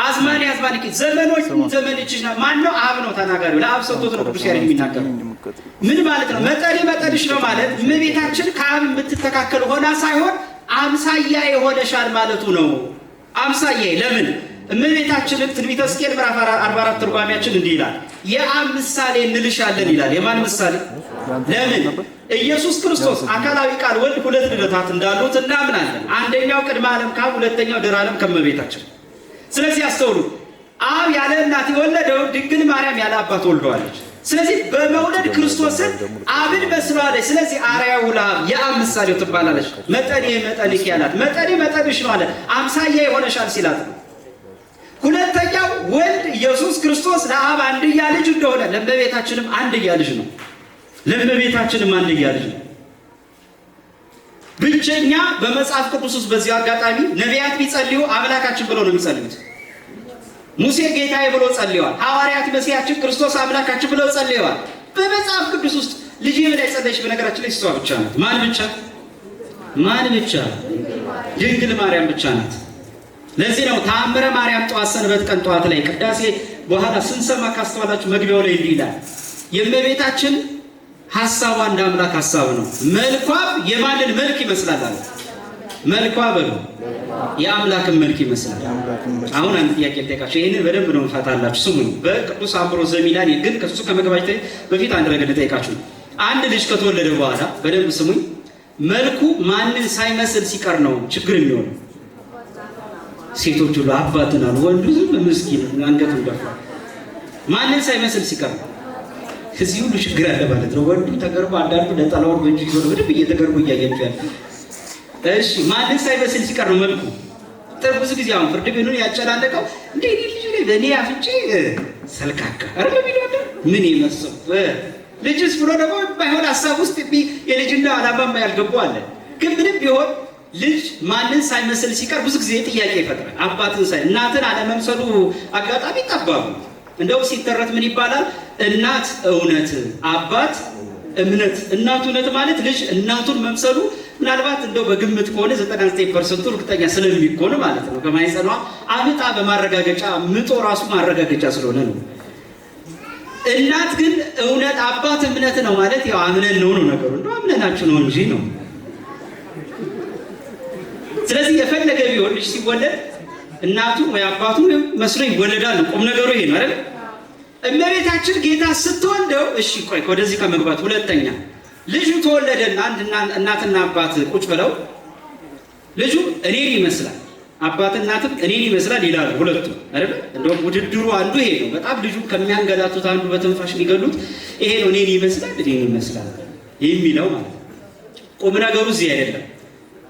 አዝማኔ አዝማንኪ ዘመኖች ዘመንችሽ ነው። ማን ነው? አብ ነው ተናጋሪው። ለአብ ሰጥቶት ነው ቅዱስ ያሬድ የሚናገረው። ምን ማለት ነው? መጠኔ መጠንሽ ነው ማለት እመቤታችን ከአብ የምትተካከል ሆና ሳይሆን አምሳያ የሆነሻል ማለቱ ነው። አምሳያ ለምን? እመቤታችንን ትንቢተ ሕዝቅኤል ምዕራፍ 44 ትርጓሜያችን እንዲህ ይላል፣ የአብ ምሳሌ እንልሻለን ይላል። የማን ምሳሌ? ለምን? ኢየሱስ ክርስቶስ አካላዊ ቃል ወልድ ሁለት ልደታት እንዳሉት እናምናለን። አንደኛው ቅድመ ዓለም ከአብ፣ ሁለተኛው ድኅረ ዓለም ከእመቤታችን። ስለዚህ አስተውሉ፣ አብ ያለ እናት የወለደው ድንግል ማርያም ያለ አባት ወልደዋለች። ስለዚህ በመውለድ ክርስቶስን አብን መስሏለች። ስለዚህ አርአያው ለአብ የአብ ምሳሌው ትባላለች። መጠኔ መጠንኪ ያላት መጠኔ መጠንሽ ነው አለ። አምሳያ የሆነሻል ሲላት ነው። ሁለተኛው ወልድ ኢየሱስ ክርስቶስ ለአብ አንድያ ልጅ እንደሆነ ለእመቤታችንም አንድያ ልጅ ነው። ለእመቤታችንም አንድያ ልጅ ነው። ብቸኛ በመጽሐፍ ቅዱስ ውስጥ በዚህ አጋጣሚ ነቢያት ቢጸልዩ አምላካችን ብለው ነው የሚጸልዩት። ሙሴ ጌታዬ ብሎ ጸልየዋል። ሐዋርያት መሲያችን ክርስቶስ አምላካችን ብለው ጸልየዋል። በመጽሐፍ ቅዱስ ውስጥ ልጅ ብላ የጸለየች በነገራችን ላይ እሷ ብቻ ናት። ማን ብቻ? ማን ብቻ? ድንግል ማርያም ብቻ ናት። ለዚህ ነው ተአምረ ማርያም ጠዋት ሰንበት ቀን ጠዋት ላይ ቅዳሴ በኋላ ስንሰማ ካስተዋላችሁ መግቢያው ላይ እንዲህ ይላል፣ የእመቤታችን ሐሳቧ እንደ አምላክ ሐሳብ ነው፣ መልኳ የማንን መልክ ይመስላል አለ። መልኳ በሉ የአምላክን መልክ ይመስላል። አሁን አንድ ጥያቄ ልጠይቃችሁ፣ ይህንን በደንብ ነው እንፈታላችሁ። ስሙኝ። በቅዱስ አምብሮስ ዘሚላን ግን ከሱ ከመግባቴ በፊት አንድ ነገር ልጠይቃችሁ። አንድ ልጅ ከተወለደ በኋላ በደንብ ስሙኝ፣ መልኩ ማንን ሳይመስል ሲቀር ነው ችግር የሚሆነው? ሴቶች ሁሉ አባትን አሉ፣ ወንዱ ዝም ምስኪን አንገቱን ደፋ። ማንን ሳይመስል ሲቀር ነው እዚህ ሁሉ ችግር አለ ማለት ነው። ወንዱ ተገርቦ አንዳንዱ ነጠላውን በእጁ ይዞ በደንብ እየተገርቦ እያያችሁ ያለ። እሺ ማንን ሳይመስል ሲቀር ነው መልኩ? ብዙ ጊዜ አሁን ፍርድ ቤቱን ያጨናነቀው እንዴ ልጅ ላይ በእኔ አፍንጬ ሰልካካ አይደል ቢሏል ምን ይመስል ልጅስ ብሎ ደግሞ ባይሆን ሀሳብ ውስጥ የልጅና ዓላማማ ያልገባው አለ። ግን ምንም ቢሆን ልጅ ማንን ሳይመስል ሲቀር ብዙ ጊዜ ጥያቄ ይፈጥራል። አባትን ሳይ እናትን አለመምሰሉ አጋጣሚ ጠባቡ። እንደው ሲተረት ምን ይባላል? እናት እውነት፣ አባት እምነት። እናት እውነት ማለት ልጅ እናቱን መምሰሉ ምናልባት እንደው በግምት ከሆነ 99% እርግጠኛ ስለሚሆን ማለት ነው። ከማይጸኗ አምጣ በማረጋገጫ ምጦ ራሱ ማረጋገጫ ስለሆነ ነው። እናት ግን እውነት፣ አባት እምነት ነው ማለት ያው አምነን ነው ነገሩ። እንደው አምነናችሁ ነው እንጂ ነው። ስለዚህ የፈለገ ቢሆን ልጅ ሲወለድ እናቱ ወይ አባቱ መስሎ ይወለዳል። ቁም ነገሩ ይሄ ነው አይደል? እመቤታችን ጌታ ስትወልደው እሺ ቆይ ወደዚህ ከመግባት ሁለተኛ ልጁ ተወለደና አንድ እናትና አባት ቁጭ ብለው ልጁ እኔን ይመስላል አባት እናትም እኔን ይመስላል ይላሉ ሁለቱ አይደል? እንደውም ውድድሩ አንዱ ይሄ ነው። በጣም ልጁ ከሚያንገላቱት አንዱ በትንፋሽ ሊገሉት ይሄ ነው እኔን ይመስላል የሚለው ማለት ነው። ቁም ነገሩ እዚህ አይደለም።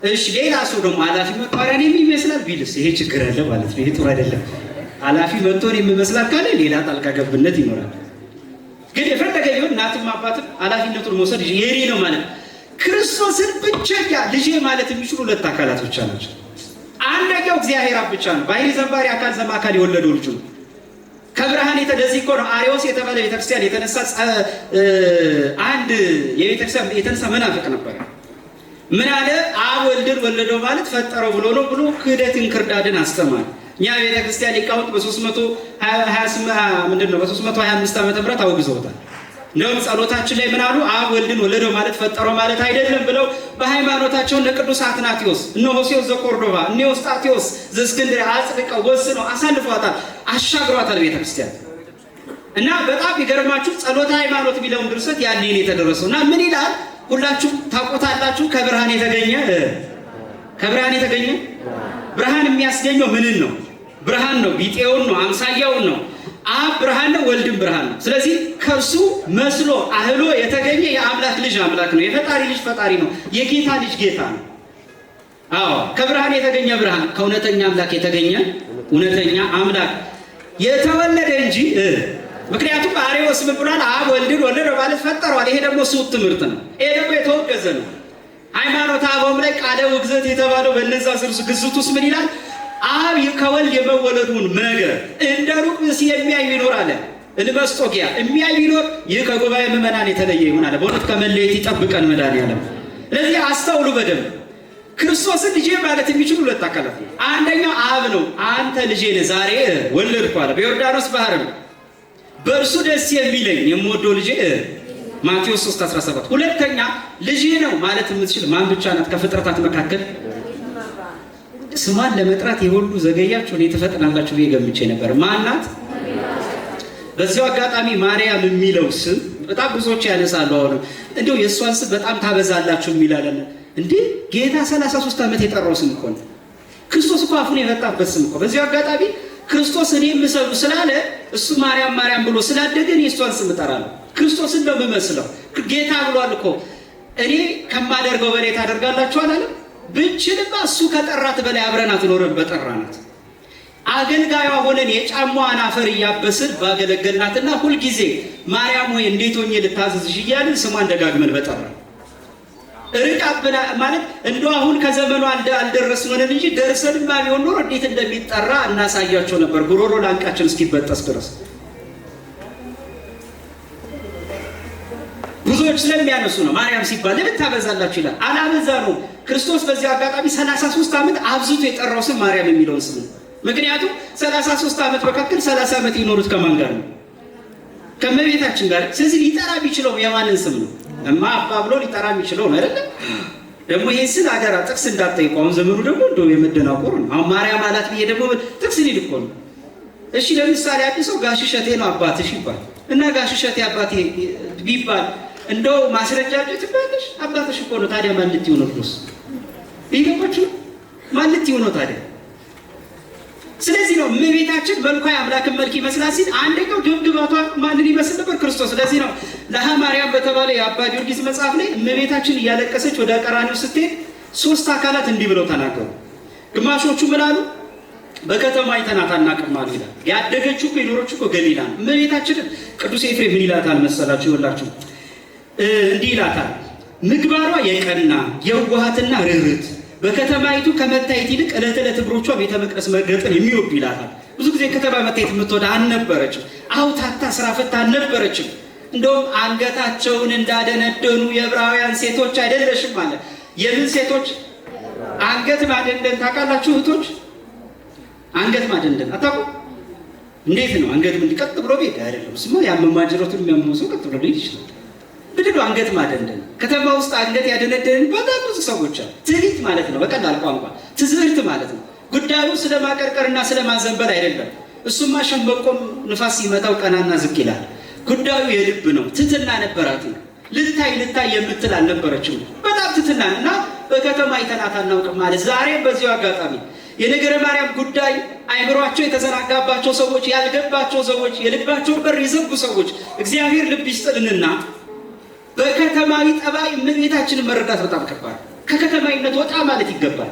እሺ ሌላ ሰው ደግሞ ኃላፊ መጥቶ እኔን ይመስላል ቢልስ ይሄ ችግር አለ ማለት ነው። ይሄ ጥሩ አይደለም። ኃላፊ መጥቶ እኔን ይመስላል ካለ ሌላ ጣልቃ ገብነት ይኖራል። ግን የፈለገ ቢሆን እናትም አባትም ኃላፊነቱን መውሰድ የኔ ነው ማለት ክርስቶስን ብቸኛ ልጄ ማለት የሚችሉ ሁለት አካላት ብቻ ናቸው። አንደኛው እግዚአብሔር አብ ብቻ ነው። ባሕርይ ዘባሕርይ አካል ዘእምአካል የወለደው ልጁ ከብርሃን የተደዚህ እኮ ነው። አርዮስ የተባለ ቤተክርስቲያን የተነሳ አንድ የቤተክርስቲያን የተነሳ መናፍቅ ነበር። ምን አለ? አብ ወልድን ወለደው ማለት ፈጠረው ብሎ ነው ብሎ ክህደትን ክርዳድን አስተማረ። እኛ ቤተክርስቲያን ሊቃውንት በ325 ዓመተ ምህረት አውግዘውታል። እንደውም ጸሎታችን ላይ ምን አሉ? አብ ወልድን ወለደው ማለት ፈጠረው ማለት አይደለም ብለው በሃይማኖታቸው እነ ቅዱስ አትናቴዎስ፣ እነ ሆሴዎስ ዘኮርዶባ፣ እነ ዮስጣቴዎስ ዘእስክንድርያ አጽድቀው ወስነው አሳልፏታል፣ አሻግሯታል ቤተክርስቲያን። እና በጣም ይገርማችሁ ጸሎተ ሃይማኖት የሚለውን ድርሰት ያኔ ነው የተደረሰው። እና ምን ይላል ሁላችሁም ታውቁታላችሁ። ከብርሃን የተገኘ ብርሃን የሚያስገኘው ምንን ነው? ብርሃን ነው፣ ቢጤውን ነው፣ አምሳያውን ነው። አብ ብርሃን ነው፣ ወልድም ብርሃን ነው። ስለዚህ ከእርሱ መስሎ አህሎ የተገኘ የአምላክ ልጅ አምላክ ነው፣ የፈጣሪ ልጅ ፈጣሪ ነው፣ የጌታ ልጅ ጌታ ነው። አዎ ከብርሃን የተገኘ ብርሃን፣ ከእውነተኛ አምላክ የተገኘ እውነተኛ አምላክ የተወለደ እንጂ ምክንያቱም አርዮስ ምን ብሏል? አብ ወልድን ወለደ ማለት ፈጠረዋል። ይሄ ደግሞ ስውት ትምህርት ነው። ይሄ ደግሞ የተወገዘ ነው። ሃይማኖተ አበውም ላይ ቃለ ውግዘት የተባለው በነዛ ግዝት ውስጥ ምን ይላል? አብ ከወልድ የመወለዱን ነገር እንደ ሩቅ የሚያይ ቢኖር አለ እንበስጦጊያ የሚያይ ቢኖር ይህ ከጉባኤ ምዕመናን የተለየ ይሆን አለ። በእውነት ከመለየት ይጠብቀን መድኃኒዓለም። ስለዚህ አስተውሉ በደንብ። ክርስቶስን ልጄ ማለት የሚችሉ ሁለት አካላት ነው። አንደኛው አብ ነው። አንተ ልጄ ነህ ዛሬ ወለድኩ አለ በዮርዳኖስ ባህር ነው። በእርሱ ደስ የሚለኝ የምወደው ልጄ ማቴዎስ 3:17። ሁለተኛ ልጄ ነው ማለት የምትችል ማን ብቻ ናት ከፍጥረታት መካከል? ስሟን ለመጥራት የሁሉ ዘገያችሁ፣ እኔ ትፈጥናላችሁ ብዬ ገምቼ ነበር። ማን ናት? በዚያው አጋጣሚ ማርያም የሚለው ስም በጣም ብዙዎች ያነሳሉ። አሁንም እንዲሁ የእሷን ስም በጣም ታበዛላችሁ የሚላለን። እንዴ ጌታ 33 ዓመት የጠራው ስም እኮ ነው። ክርስቶስ እኮ አፉን የፈታበት ስም እኮ። በዚያው አጋጣሚ ክርስቶስ እኔ የምሰሉ ስላለ እሱ ማርያም ማርያም ብሎ ስላደገ እኔ እሷን ስም እጠራለሁ። ክርስቶስን ነው የምመስለው። ጌታ ብሏል እኮ እኔ ከማደርገው በላይ ታደርጋላችሁ አላለም? ብንችልማ እሱ ከጠራት በላይ አብረናት ኖረን በጠራናት። አገልጋዩ ሆነን የጫማዋን አፈር እያበስን ባገለገልናትና ሁልጊዜ ማርያም ሆይ እንዴት ሆኜ ልታዘዝሽ እያልን ስሟን ደጋግመን በጠራን። ርቃብና ማለት እንደው አሁን ከዘመኑ አልደረስን ሆነን እንጂ ደርሰንማ ቢሆን ኖሮ እንዴት እንደሚጠራ እናሳያቸው ነበር፣ ጉሮሮ ላንቃችን እስኪበጠስ ድረስ። ብዙዎች ስለሚያነሱ ነው ማርያም ሲባል ለምን ታበዛላችሁ ይላል። አላበዛ ነው። ክርስቶስ በዚህ አጋጣሚ 33 ዓመት አብዝቶ የጠራው ስም ማርያም የሚለውን ስም ነው። ምክንያቱም 33 ዓመት መካከል 30 ዓመት የኖሩት ከማን ጋር ነው? ከመቤታችን ጋር። ስለዚህ ሊጠራ የሚችለው የማንን ስም ነው? እማ አባ ብሎ ሊጠራ የሚችለው ነው አይደል? ደግሞ ይሄ ስል አደራ ጥቅስ እንዳትጠይቁ። አሁን ዘመኑ ደግሞ እንደው የመደናቆር ነው። አሁን ማርያም አላት ብዬ ደግሞ ጥቅስ ሊል እኮ ነው። እሺ ለምሳሌ አዲስ ሰው ጋሽ እሸቴ ነው አባትሽ ይባል እና ጋሽ እሸቴ አባቴ ቢባል እንደው ማስረጃ ትባለሽ? አባትሽ እኮ ነው። ታዲያ ማን ልትይው ነው? ክርስቶስ ይገባችሁ? ማን ልትይው ነው ታዲያ? ስለዚህ ነው እመቤታችን መልኳ የአምላክን መልክ ይመስላል ሲል አንደኛው ድብድባቷ ማንን ይመስል ነበር? ክርስቶስ። ስለዚህ ነው ለሃ ማርያም በተባለ የአባ ጊዮርጊስ መጽሐፍ ላይ እመቤታችን እያለቀሰች ወደ ቀራንዮ ስትሄድ 3 አካላት እንዲህ ብለው ተናገሩ። ግማሾቹ ምን አሉ? በከተማ አይተናት አናውቅም አሉ ይላል። ያደገችው እኮ የኖረችው እኮ ገሊላ ነው። እመቤታችንን ቅዱስ ኤፍሬም ምን ይላታል መሰላችሁ? ይኸውላችሁ እንዲህ ይላታል፣ ምግባሯ የቀና የዋሃትና ርኅርኅት በከተማይቱ ከመታየት ይልቅ ዕለት ዕለት እግሮቿ ቤተ መቅደስ መርገጥን የሚወዱ ይላታል። ብዙ ጊዜ ከተማ መታየት የምትወደ አልነበረችም። አውታታ ስራ ፈታ አልነበረችም። እንደውም አንገታቸውን እንዳደነደኑ የዕብራውያን ሴቶች አይደለሽም ማለት። የምን ሴቶች? አንገት ማደንደን ታውቃላችሁ እህቶች? አንገት ማደንደን አታውቁም? እንዴት ነው አንገት ምን ቀጥ ብሎ ቤት አይደለም። ስማ ያመማጅሮቱን የሚያመው ሰው ቀጥ ብሎ ቤት ይችላል። ብድሉ አንገት ማደንደን። ከተማ ውስጥ አንገት ያደነደን በጣም ብዙ ሰዎች አሉ። ትዕቢት ማለት ነው በቀላል ቋንቋ፣ ትዝህርት ማለት ነው። ጉዳዩ ስለማቀርቀርና ስለማዘንበል አይደለም። እሱማ ሸምበቆም ንፋስ ሲመታው ቀናና ዝቅ ይላል። ጉዳዩ የልብ ነው። ትትና ነበራት። ልታይ የምትል አልነበረችም። በጣም ትትና እና በከተማ አይተናት አናውቅም ማለት። ዛሬ በዚሁ አጋጣሚ የነገረ ማርያም ጉዳይ አይምሯቸው የተዘናጋባቸው ሰዎች፣ ያልገባቸው ሰዎች፣ የልባቸው በር የዘጉ ሰዎች እግዚአብሔር ልብ ይስጥልንና በከተማዊ ጠባይ እመቤታችንን መረዳት በጣም ከባድ። ከከተማዊነት ወጣ ማለት ይገባል።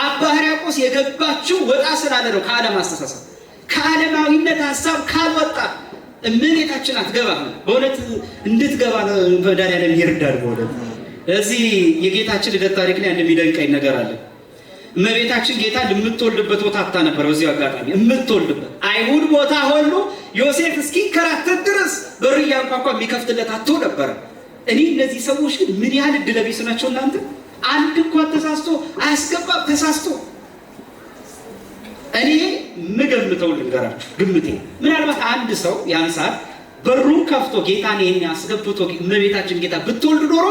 አባ ሕርያቆስ የገባችው ወጣ ስላለ ነው። ከዓለም አስተሳሰብ ከዓለማዊነት ሀሳብ ካልወጣ እመቤታችን አትገባም። በእውነት እንድትገባ መድኃኒዓለም ይርዳል። በእውነት እዚህ የጌታችን ልደት ታሪክ ላይ እንደሚደንቀኝ ነገር አለ። እመቤታችን ጌታ የምትወልድበት ቦታ አታ ነበር። በዚህ አጋጣሚ የምትወልድበት አይሁድ ቦታ ሁሉ ዮሴፍ እስኪከራተት ድረስ በር እያንኳኳ የሚከፍትለት አቶ ነበረ። እኔ እነዚህ ሰዎች ግን ምን ያህል እድለ ቢስ ናቸው እናንተ! አንድ እንኳን ተሳስቶ አያስገባም። ተሳስቶ እኔ ምገምተው ልንገራችሁ፣ ግምቴ ምናልባት አንድ ሰው ያን ሰዓት በሩን ከፍቶ ጌታን ይሄን ያስገብቶ እመቤታችን ጌታ ብትወልድ ኖሮ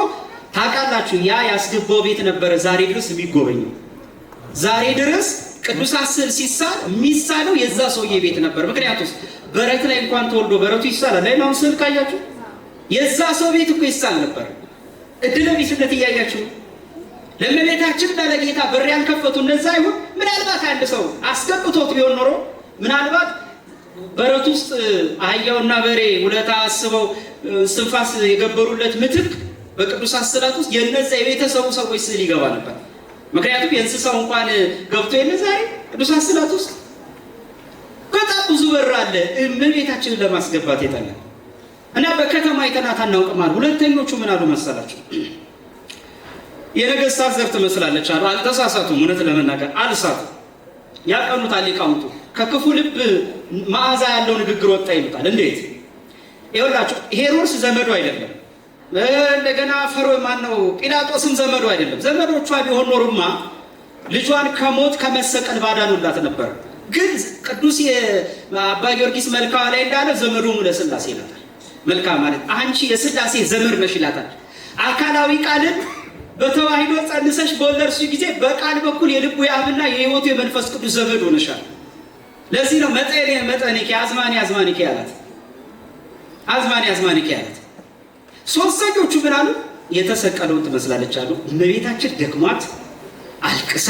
ታውቃላችሁ ያ ያስገባው ቤት ነበረ ዛሬ ድረስ የሚጎበኘው። ዛሬ ድረስ ቅዱሳት ስዕል ሲሳል የሚሳለው የዛ ሰውዬ ቤት ነበር። ምክንያቱም በረት ላይ እንኳን ተወልዶ በረቱ ይሳላል ላይ ማን ስዕል ካያችሁ የዛ ሰው ቤት እኮ ይሳል ነበር። እድለ ቢስነት እያያችሁ ለእመቤታችን ለጌታ በር ያልከፈቱ እነዛ ይሁን ምናልባት አንድ ሰው አስገብቶት ቢሆን ኖሮ ምናልባት በረት ውስጥ አህያውና በሬ ውለታ አስበው ስንፋስ የገበሩለት ምትክ በቅዱሳት ስዕላት ውስጥ የነዛ የቤተሰቡ ሰዎች ስዕል ይገባ ነበር። ምክንያቱም የእንስሳው እንኳን ገብቶ የነዛ ቅዱሳት ስዕላት ውስጥ በጣም ብዙ በር አለ እመቤታችንን ለማስገባት የጠላ እና በከተማ አይተናት አናውቅም አሉ። ሁለተኞቹ ምን አሉ መሰላችሁ? የነገስታት ዘር ትመስላለች አሉ። አልተሳሳቱም። እውነት ለመናገር አልሳቱም። ያቀኑታል ሊቃውንቱ። ከክፉ ልብ መዓዛ ያለው ንግግር ወጣ ይሉታል። እንዴት? ይኸውላችሁ ሄሮድስ ዘመዱ አይደለም። እንደገና ማነው ጲላጦስም ዘመዱ አይደለም። ዘመዶቿ ቢሆን ኖሩማ ልጇን ከሞት ከመሰቀል ባዳኑላት ነበር። ግን ቅዱስ አባ ጊዮርጊስ መልካ ላይ እንዳለ ዘመዱ ለሥላሴ ይላታል። መልካ ማለት አንቺ የሥላሴ ዘመድ ነሽ ይላታል። አካላዊ ቃልን በተዋሂዶ ጸንሰሽ በወለድሽ ጊዜ በቃል በኩል የልቡ የአብና የሕይወቱ የመንፈስ ቅዱስ ዘመድ ሆነሻል። ለዚህ ነው መጠኔ አዝማኔ ያላት። አዝማኔ ያላት። ሶስተኞቹ ምን አሉ? የተሰቀለውን ትመስላለች አሉ። እመቤታችን ደክሟት አልቅሳ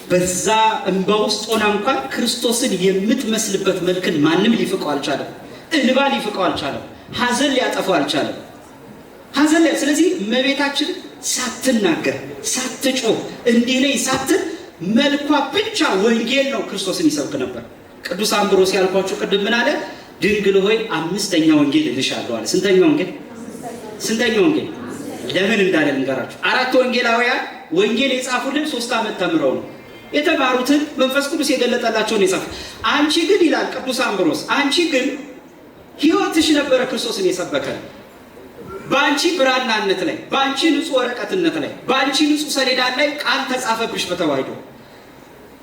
በዛ እንባ ውስጥ ሆና እንኳን ክርስቶስን የምትመስልበት መልክን ማንም ሊፍቀው አልቻለም። እንባ ሊፍቀው አልቻለም። ሐዘን ሊያጠፋው አልቻለም። ስለዚህ እመቤታችን ሳትናገር ሳትጮህ እንዲህ ነኝ ሳትል መልኳ ብቻ ወንጌል ነው ክርስቶስን ይሰብክ ነበር። ቅዱስ አምብሮስ ያልኳችሁ ቅድም ምን አለ? ድንግል ሆይ አምስተኛ ወንጌል እልሻለሁ አለ። ስንተኛ ወንጌል? ለምን እንዳለ ልንገራችሁ። 4 ወንጌላውያን ወንጌል የጻፉልን 3 ዓመት ተምረው ነው የተማሩትን መንፈስ ቅዱስ የገለጠላቸውን የጻፉ። አንቺ ግን ይላል ቅዱስ አምብሮስ፣ አንቺ ግን ሕይወትሽ ነበረ ክርስቶስን የሰበከ በአንቺ ብራናነት ላይ፣ በአንቺ ንጹህ ወረቀትነት ላይ፣ በአንቺ ንጹህ ሰሌዳ ላይ ቃል ተጻፈብሽ። በተዋሂዶ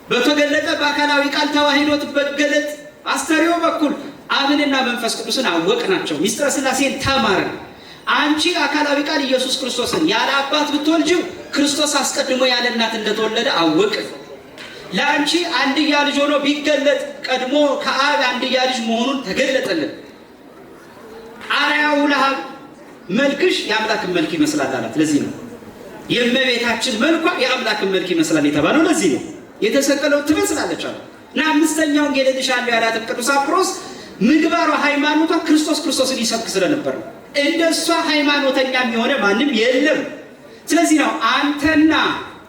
በተገለጠ በአካላዊ ቃል ተዋሂዶት በገለጥ አስተርእዮ በኩል አብንና መንፈስ ቅዱስን አወቅናቸው። ሚስጥረ ሥላሴን ተማርን። አንቺ አካላዊ ቃል ኢየሱስ ክርስቶስን ያለ አባት ብትወልጂው ክርስቶስ አስቀድሞ ያለ እናት እንደተወለደ አወቅን። ለአንቺ አንድያ ልጅ ሆኖ ቢገለጥ ቀድሞ ከአብ አንድያ ልጅ መሆኑን ተገለጠልን። አርአያው ለአብ መልክሽ የአምላክን መልክ ይመስላል አላት። ለዚህ ነው የእመቤታችን መልኳ የአምላክን መልክ ይመስላል የተባለው። ለዚህ ነው የተሰቀለው ትመስላለች አለ እና አምስተኛው ወንጌል እልሻለሁ ያላት ቅዱስ አምብሮስ ምግባሯ ሃይማኖቷ ክርስቶስን ይሰብክ ስለነበር ነው። እንደሷ ሃይማኖተኛ የሆነ ማንም የለም። ስለዚህ ነው አንተና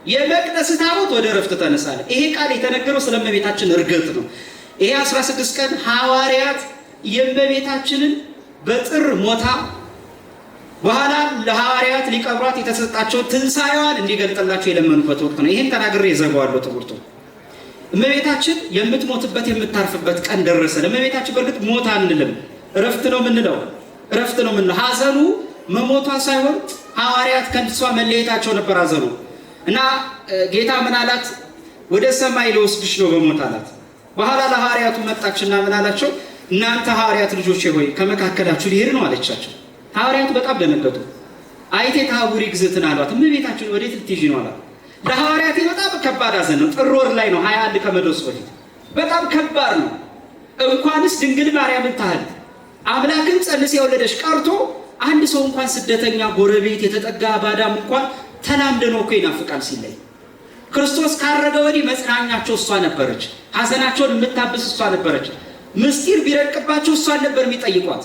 የመቅደስ ታቦት ወደ ረፍት ተነሳለ። ይሄ ቃል የተነገረው ስለ እመቤታችን እርገት ነው። ይሄ 16 ቀን ሐዋርያት የእመቤታችንን በጥር ሞታ በኋላ ለሐዋርያት ሊቀብሯት የተሰጣቸው ትንሣኤዋን እንዲገልጥላቸው የለመኑበት ወቅት ነው። ይሄን ተናግሬ ይዘጋዋለሁ ትምህርቱ። እመቤታችን የምትሞትበት የምታርፍበት ቀን ደረሰ። ለእመቤታችን በእርግጥ ሞት አንልም፣ እረፍት ነው የምንለው። ሐዘኑ መሞቷ ሳይሆን ሐዋርያት ከእሷ መለየታቸው ነበር ሐዘኑ። እና ጌታ ምን አላት? ወደ ሰማይ ልወስድሽ ነው በሞት አላት። በኋላ ለሐዋርያቱ መጣችና ምን አላቸው? እናንተ ሐዋርያት ልጆቼ ሆይ ከመካከላችሁ ሊሄድ ነው አለቻቸው። ሐዋርያቱ በጣም ደነገጡ። አይቴ ታውሪ ግዝትን አሏት። እመቤታችን ወዴት ልትሄጂ ነው አላት። ለሐዋርያት በጣም ከባድ ሐዘን ነው። ጥር ወር ላይ ነው 21 ከመድረሱ በፊት በጣም ከባድ ነው። እንኳንስ ድንግል ማርያምን ታህል አምላክን ጸንስ የወለደሽ ቀርቶ አንድ ሰው እንኳን ስደተኛ ጎረቤት የተጠጋ ባዳም እንኳን ተላምደነው እኮ ይናፍቃል ሲለይ። ክርስቶስ ካረገ ወዲህ መጽናኛቸው እሷ ነበረች። ሐዘናቸውን የምታብስ እሷ ነበረች። ምስጢር ቢረቅባቸው እሷን ነበር የሚጠይቋት።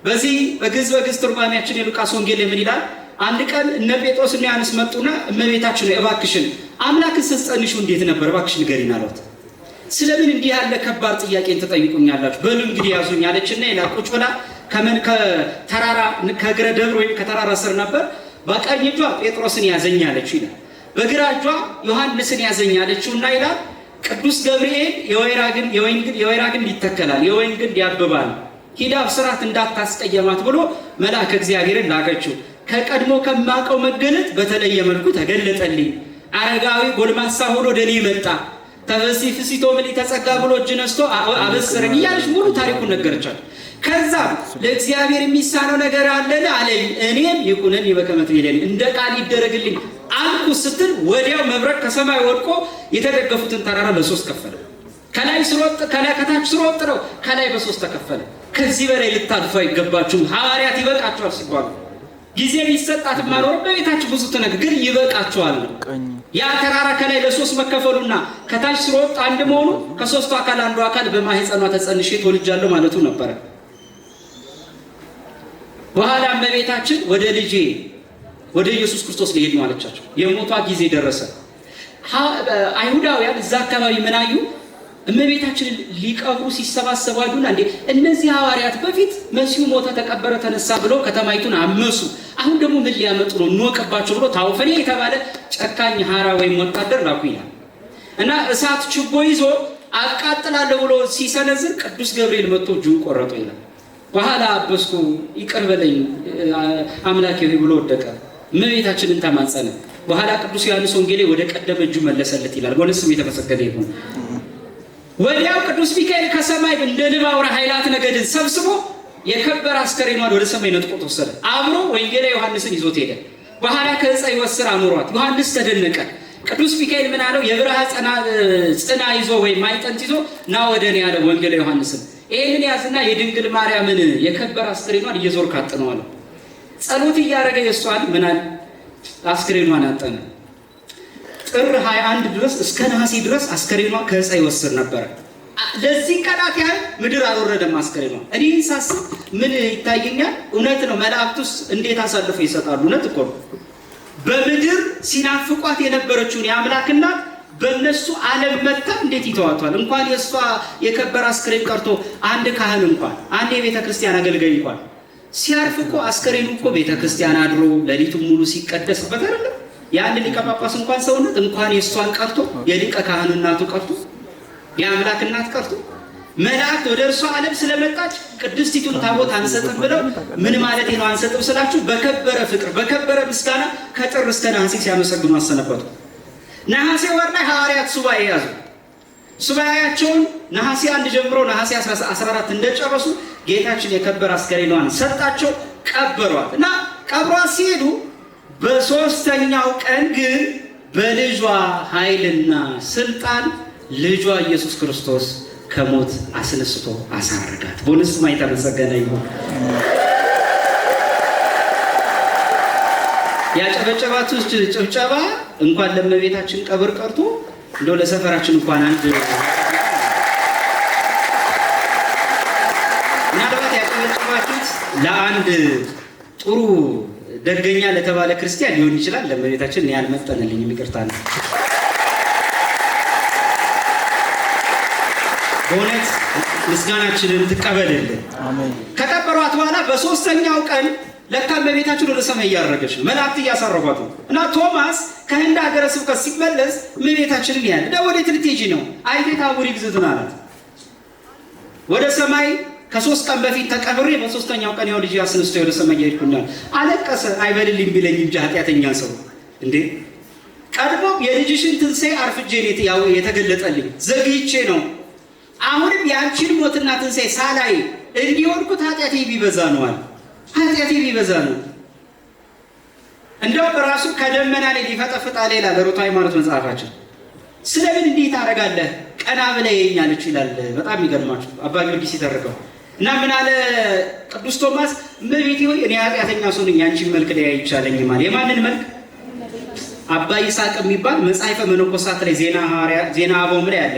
በዚህ በግዕዝ ትርጓሜያችን የሉቃስ ወንጌል ምን ይላል? አንድ ቀን እነ ጴጥሮስ እና ዮሐንስ መጡና እመቤታችን እባክሽን አምላክን ስትጸንሹ እንዴት ነበር እባክሽ ንገሪን አሏት። ስለምን እንዲህ ያለ ከባድ ጥያቄን ትጠይቁኛላችሁ? በሉ እንግዲህ ያዙኝ አለችና ቁጭ ብላ ከተራራ ከእግረ ደብር ወይም ከተራራ ስር ነበር። በቀኝ እጇ ጴጥሮስን ያዘኝ አለችው ይላል። በግራ እጇ ዮሐንስን ያዘኝ አለችውና ይላል ቅዱስ ገብርኤል የወይራ ግንድ ይተከላል፣ የወይን ግንድ ያብባል፣ ሂዳ ብስራት እንዳታስቀየማት ብሎ መልአከ እግዚአብሔርን ላከችው። ከቀድሞ ከማቀው መገለጥ በተለየ መልኩ ተገለጠልኝ። አረጋዊ ጎልማሳ ሆኖ ወደ እኔ መጣ። ተበሲ ፍሲቶ ምን ተጸጋ ብሎ እጅ ነስቶ አበሰረኝ እያለች ሙሉ ታሪኩን ነገረቻት። ከዛ ለእግዚአብሔር የሚሳነው ነገር አለ አለኝ። እኔም ይኩነን በከመ ትቤለኒ እንደ ቃል ይደረግልኝ አልኩ ስትል ወዲያው መብረቅ ከሰማይ ወድቆ የተደገፉትን ተራራ ለሶስት ከፈለ። ከላይ ስሮጥ ከታች ስሮጥ ነው ከላይ በሶስት ተከፈለ። ከዚህ በላይ ልታልፉ አይገባችሁም፣ ሐዋርያት ይበቃችኋል ሲባሉ ጊዜ ቢሰጣት ማኖር በቤታችሁ ብዙ ተነገር ግን ይበቃችኋል። ያ ተራራ ከላይ ለሶስት መከፈሉና ከታች ስሮጥ አንድ መሆኑ ከሶስቱ አካል አንዱ አካል በማህፀኗ ተጸንሼ ተወልጃለሁ ማለቱ ነበር። በኋላም በቤታችን ወደ ልጄ ወደ ኢየሱስ ክርስቶስ ሊሄድ ነው አለቻቸው። የሞቷ ጊዜ ደረሰ። አይሁዳውያን እዛ አካባቢ ምናዩ እመቤታችንን ሊቀብሩ ሲሰባሰቡ አይዱና እንዴ እነዚህ ሐዋርያት በፊት መሲሁ ሞተ ተቀበረ ተነሳ ብለው ከተማይቱን አመሱ፣ አሁን ደግሞ ምን ሊያመጡ ነው እንወቅባቸው ብሎ ታውፈኔ የተባለ ጨካኝ ሐራ ወይም ወታደር ላኩ ይላል። እና እሳት ችቦ ይዞ አቃጥላለሁ ብሎ ሲሰነዝር ቅዱስ ገብርኤል መጥቶ እጁን ቆረጦ ይላል። በኋላ አበስኩ ይቅር በለኝ አምላኬ ሆይ ብሎ ወደቀ። እመቤታችንን ተማጸነ። በኋላ ቅዱስ ዮሐንስ ወንጌሌ ወደ ቀደመ እጁ መለሰለት ይላል። ወለስም የተመሰገነ ይሁን። ወዲያው ቅዱስ ሚካኤል ከሰማይ እንደ ንብ አውራ ኃይላት ነገድን ሰብስቦ የከበረ አስከሬኗን ወደ ሰማይ ነጥቆ ተወሰደ። አብሮ ወንጌላ ዮሐንስን ይዞት ሄደ። በኋላ ከዕፀ ሕይወት ሥር አኑሯት። ዮሐንስ ተደነቀ። ቅዱስ ሚካኤል ምን አለው? የብርሃ ጽና ይዞ ወይም ማይጠንት ይዞ ና ወደ እኔ ያለ ወንጌላ ዮሐንስን ይህንን ያዝና የድንግል ማርያምን የከበረ አስከሬኗን እየዞር ካጥነዋለሁ። ጸሎት እያደረገ የእሷን ምናል አስከሬኗን አጠነ። ጥር 21 ድረስ እስከ ነሐሴ ድረስ አስከሬኗ ከዕፀ ሕይወት ሥር ነበር። ለዚህ ቀናት ያህል ምድር አልወረደም አስከሬኗ። እኔ ሳስብ ምን ይታየኛል? እውነት ነው። መላእክቱስ እንዴት አሳልፈው ይሰጣሉ? እውነት እኮ ነው። በምድር ሲናፍቋት የነበረችውን የአምላክ እናት በእነሱ ዓለም መታ እንዴት ይተዋቷል? እንኳን የእሷ የከበረ አስከሬን ቀርቶ አንድ ካህን እንኳን አንድ የቤተ ክርስቲያን አገልጋይ እንኳን ሲያርፍ እኮ አስከሬኑ እኮ ቤተ ክርስቲያን አድሮ ሌሊቱን ሙሉ ሲቀደስበት አይደለም? ያን ሊቀ ጳጳስ እንኳን ሰውነት እንኳን የእሷን ቀርቶ የሊቀ ካህኑ እናቱ ቀርቶ የአምላክ እናት ቀርቶ መላእክት ወደ እርሷ ዓለም ስለመጣች ቅድስቲቱን ታቦት አንሰጥም ብለው ምን ማለት ነው? አንሰጥም ስላችሁ በከበረ ፍቅር በከበረ ምስጋና ከጥር እስከ ነሐሴ ሲያመሰግኑ አሰነበቱ። ነሐሴ ወር ላይ ሐዋርያት ሱባኤ ያዙ። ሱባኤያቸውን ነሐሴ 1 ጀምሮ ነሐሴ 14 እንደጨረሱ ጌታችን የከበረ አስከሬኗን ሰጣቸው፣ ቀበሯት እና ቀብሯት ሲሄዱ በሶስተኛው ቀን ግን በልጇ ኃይልና ስልጣን ልጇ ኢየሱስ ክርስቶስ ከሞት አስነስቶ አሳረጋት። በእውነትም የተመሰገነ ይሁን። ያጨበጨባችሁ ጭብጨባ እንኳን ለእመቤታችን ቀብር ቀርቶ እንደው ለሰፈራችን እንኳን አንድ ምናልባት ያጨበጨባችሁት ለአንድ ጥሩ ደገኛ ለተባለ ክርስቲያን ሊሆን ይችላል። ለእመቤታችን እኔ አልመጠነልኝም፣ ይቅርታ ነው። በእውነት ምስጋናችንን ትቀበልልን። አሜን። ከቀበሯት በኋላ በሶስተኛው ቀን ለካ እመቤታችን ወደ ሰማይ እያረገች ነው፣ መላእክት እያሳረጓት ነው። እና ቶማስ ከህንድ ሀገረ ስብከት ሲመለስ እመቤታችንን ያለ ወዴት ልትሄጂ ነው? አይቴ ታቡሪ ግዝትን አላት። ወደ ሰማይ ከ3 ቀን በፊት ተቀብሬ በሶስተኛው ቀን ያው ልጅ አስነስቶ ወደ ሰማይ ይሄድኩናል። አለቀሰ። አይበልልኝ ቢለኝ እንጂ ኃጢአተኛ ሰው እንዴ! ቀድሞ የልጅሽን ትንሣኤ አርፍጄ ነው የተገለጠልኝ፣ ዘግይቼ ነው። አሁንም ያንቺን ሞትና ትንሣኤ ሳላይ እንዲወድኩት ኃጢአቴ ቢበዛ ነው አለ። ኃጢአቴ ቢበዛ ነው። እንደው በራሱ ከደመና ላይ ሊፈጠፍጣ ሌላ ለሩት ሃይማኖት መጽሐፋችን ስለምን እንዲህ ታደርጋለህ ቀና ብለህ የኛለች ይላል። በጣም ይገርማችሁ አባ ጊዮርጊስ ይተርከው እና ምን አለ ቅዱስ ቶማስ፣ እመቤቴ ሆይ እኔ ኃጢአተኛ ሰው ነኝ፣ ያንቺን መልክ ላይ አይቻለኝ ማለት የማንን መልክ? አባ ይስሐቅ የሚባል መጽሐፈ መነኮሳት ላይ ዜና አበው ላይ አለ።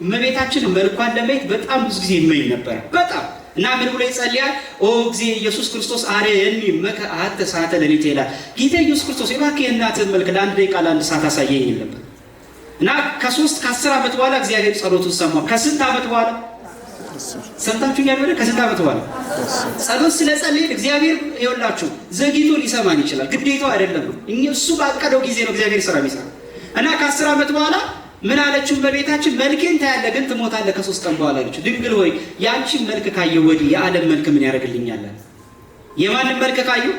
እመቤታችን መልኳን ለማየት በጣም ብዙ ጊዜ ይመኝ ነበር። በጣም እና ምን ብሎ ይጸልያል? ኦ እግዚእ ኢየሱስ ክርስቶስ አርየኒ መከ አሐተ ሰዓተ ሌሊት ይላል። ጌታ ኢየሱስ ክርስቶስ እባክህ የእናትህን መልክ ለአንድ ደቂቃ ለአንድ ሰዓት አሳየኝ ይል ነበር። እና ከ10 ዓመት በኋላ እግዚአብሔር ጸሎቱን ሰማ። ከስንት ዓመት በኋላ ሰምታችሁ ያለው? ከስንት ዓመት በኋላ ጸሎት ስለጸለይን እግዚአብሔር ይወላችሁ ዘግይቶ ሊሰማን ይችላል። ግዴታው አይደለም። እሱ ባቀደው ጊዜ ነው እግዚአብሔር ስራ የሚሰራው። እና ከ10 ዓመት በኋላ ምን አለችው በቤታችን? መልኬን ታያለህ ግን ትሞታለህ ከ3 ቀን በኋላ አለችው። ድንግል ሆይ ያንቺን መልክ ካየሁ ወዲህ የዓለም መልክ ምን ያደርግልኛል? የማንን መልክ ካየሁ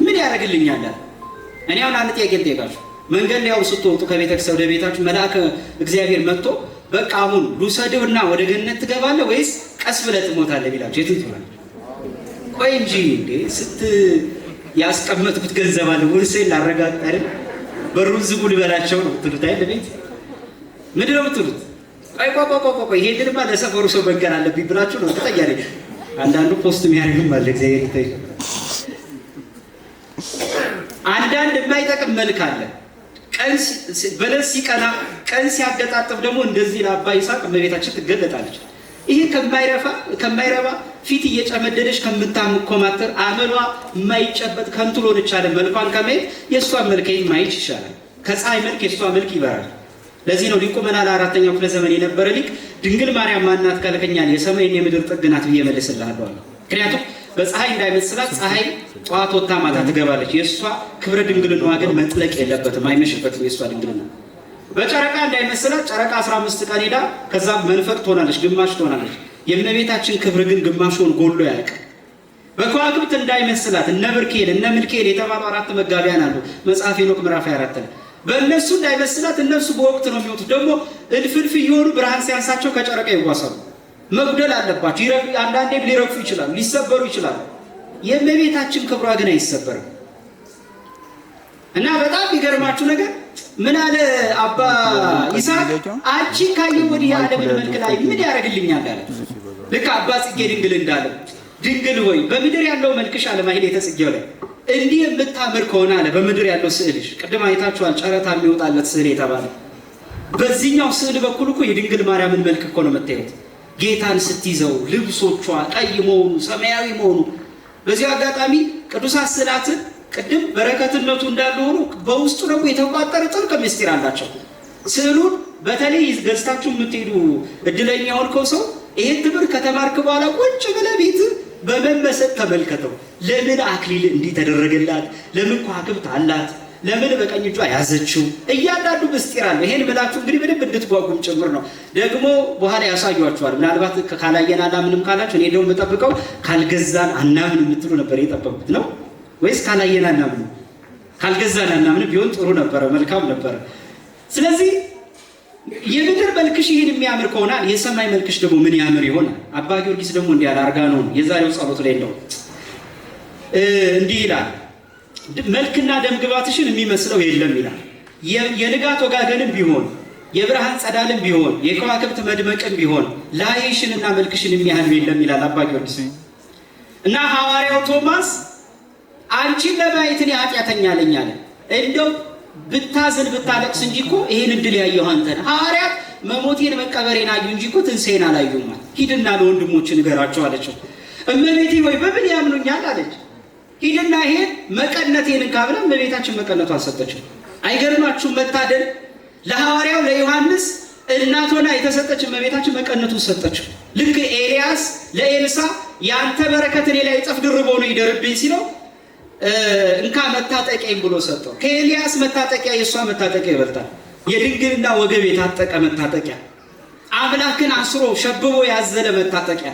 ምን ያደርግልኛል? እኔ አሁን አንድ ጥያቄ ልጠይቃችሁ። መንገድ ላይ ስትወጡ ከቤተክርስቲያን ወደ ቤታችሁ መልአከ እግዚአብሔር መጥቶ በቃ አሁን ልውሰድህና ወደ ገነት ትገባለህ ወይስ ቀስ ብለህ ትሞታለህ ቢላችሁ የቱን ትሆናለህ? ቆይ እንጂ እንዴ ያስቀመጥኩት ገንዘብ አለ ወልሴ ላረጋግጥ አይደል? በሩን ዝጉ ልበላቸው ነው ትሉት አይደል? ቤት ምንድን ነው የምትሉት? ቆይ ይሄንንማ ለሰፈሩ ሰው መንገር አለብኝ ብላችሁ ነው ተጠያሪ። አንዳንዱ ፖስት የሚያደርግም አለ እግዚአብሔር ይታይ። አንዳንድ የማይጠቅም መልክ አለ። ቀን በለስ ሲቀና ቀን ሲያገጣጥፍ ደግሞ እንደዚህ ለአባ ይስሐቅ እመቤታችን ትገለጣለች። ይሄ ከማይረባ ፊት እየጨመደደች ከምታምኮማተር አመሏ የማይጨበጥ ከንቱ ሆነች አለ መልኳን ከማየት የእሷን መልክ ማየት ይሻላል። ከፀሐይ መልክ የእሷ መልክ ይበራል። ለዚህ ነው ሊቁ መናላ አራተኛው ክፍለ ዘመን የነበረ ሊቅ ድንግል ማርያም ማናት ካልከኛል የሰማይና የምድር ጥግ ናት ብዬ መልስልሃለሁ። ምክንያቱም በፀሐይ እንዳይመስላት ፀሐይ ጠዋት ወጥታ ማታ ትገባለች። የእሷ ክብረ ድንግልናዋ ግን መጥለቅ የለበትም፣ አይመሽበትም። የእሷ ድንግልና በጨረቃ እንዳይመስላት ጨረቃ 15 ቀን ሄዳ ከዛ መንፈቅ ትሆናለች፣ ግማሽ ትሆናለች። የእመቤታችን ክብር ግን ግማሹን ጎሎ ያልቅ። በከዋክብት እንዳይመስላት እነ ብርኬል እነ ምልኬል የተባሉ 4 መጋቢያን አሉ መጽሐፈ ሄኖክ ምዕራፍ 24 ላይ። በእነሱ እንዳይመስላት እነሱ በወቅት ነው የሚወጡት። ደግሞ እልፍልፍ እየሆኑ ብርሃን ሲያንሳቸው ከጨረቃ ይዋሳሉ። መጉደል አለባቸው። አንዳንዴም ሊረግፉ ይችላሉ፣ ሊሰበሩ ይችላሉ። የእመቤታችን ክብሯ ግን አይሰበርም። እና በጣም የሚገርማችሁ ነገር ምን አለ አባ ይስሐቅ አንቺን ካየሁ ወዲህ የዓለምን መልክ ላይ ምን ያደርግልኛል አለ። ልክ አባ ጽጌ ድንግል እንዳለ ድንግል ሆይ በምድር ያለው መልክሽ አለ ማህሌተ ጽጌው ላይ እንዲህ የምታምር ከሆነ አለ በምድር ያለው ስዕልሽ፣ ቅድም አይታችኋል ጨረታ የሚወጣለት ስዕል የተባለ በዚህኛው ስዕል በኩል እኮ የድንግል ማርያምን መልክ እኮ ነው የምታዩት። ጌታን ስትይዘው ልብሶቿ ቀይ መሆኑ ሰማያዊ መሆኑ። በዚህ አጋጣሚ ቅዱሳት ስዕላትን ቅድም በረከትነቱ እንዳለ ሆኖ በውስጡ ደግሞ የተቋጠረ ጥልቅ ምስጢር አላቸው። ስዕሉን በተለይ ገዝታችሁ የምትሄዱ እድለኛ ሆንከው ሰው ይሄን ትምህርት ከተማርክ በኋላ ቁጭ ብለህ ቤት በመመሰጥ ተመልከተው። ለምን አክሊል እንዲህ ተደረገላት? ለምን ከዋክብት አላት? ለምን በቀኝ እጇ ያዘችው? እያንዳንዱ ምስጢር አለ። ይሄን ብላችሁ እንግዲህ በደንብ እንድትጓጉም ጭምር ነው። ደግሞ በኋላ ያሳዩአችኋል። ምናልባት ካላየን አናምንም ካላችሁ እኔ ደግሞ የምጠብቀው ካልገዛን አናምን የምትሉ ነበር የጠበቁት ነው ወይስ ካላየን አናምን? ካልገዛን አናምን ቢሆን ጥሩ ነበረ፣ መልካም ነበረ። ስለዚህ የምድር መልክሽ ይህን የሚያምር ከሆነ የሰማይ መልክሽ ደግሞ ምን ያምር ይሆናል? አባ ጊዮርጊስ ደግሞ እንዲህ ያለ አርጋ ነው የዛሬው ጸሎት ላይ ነው እንዲህ ይላል፣ መልክና ደምግባትሽን የሚመስለው የለም ይላል። የንጋት ወጋገንም ቢሆን የብርሃን ጸዳልም ቢሆን የከዋክብት መድመቅም ቢሆን ላይሽንና መልክሽን የሚያህል የለም ይላል አባ ጊዮርጊስ። እና ሐዋርያው ቶማስ አንቺን ለማየት እኔ ኃጢአተኛ ነኝ አለ። እንደው ብታዝን ብታለቅስ እንጂ እኮ ይሄን እድል ያየሁ አንተ ነህ። ሐዋርያት መሞቴን መቀበሬን አዩ እንጂ እኮ ትንሣኤን አላዩም። ሂድና ለወንድሞች ንገራቸው አለችው። እመቤቴ ወይ በምን ያምኑኛል አለች። ሂድና ይሄን መቀነቴን ካብለ እመቤታችን መቀነቷን ሰጠችው። አይገርማችሁም? መታደል ለሐዋርያው ለዮሐንስ እናት ሆና የተሰጠች እመቤታችን መቀነቱን ሰጠችው። ልክ ኤልያስ ለኤልሳ ያንተ በረከት እኔ ላይ እጥፍ ድርብ ሆኖ ይደርብኝ ሲለው እንካ መታጠቂያም ብሎ ሰጠው። ከኤልያስ መታጠቂያ የእሷ መታጠቂያ ይበልጣል። የድንግልና ወገብ የታጠቀ መታጠቂያ፣ አምላክን አስሮ ሸብቦ ያዘለ መታጠቂያ፣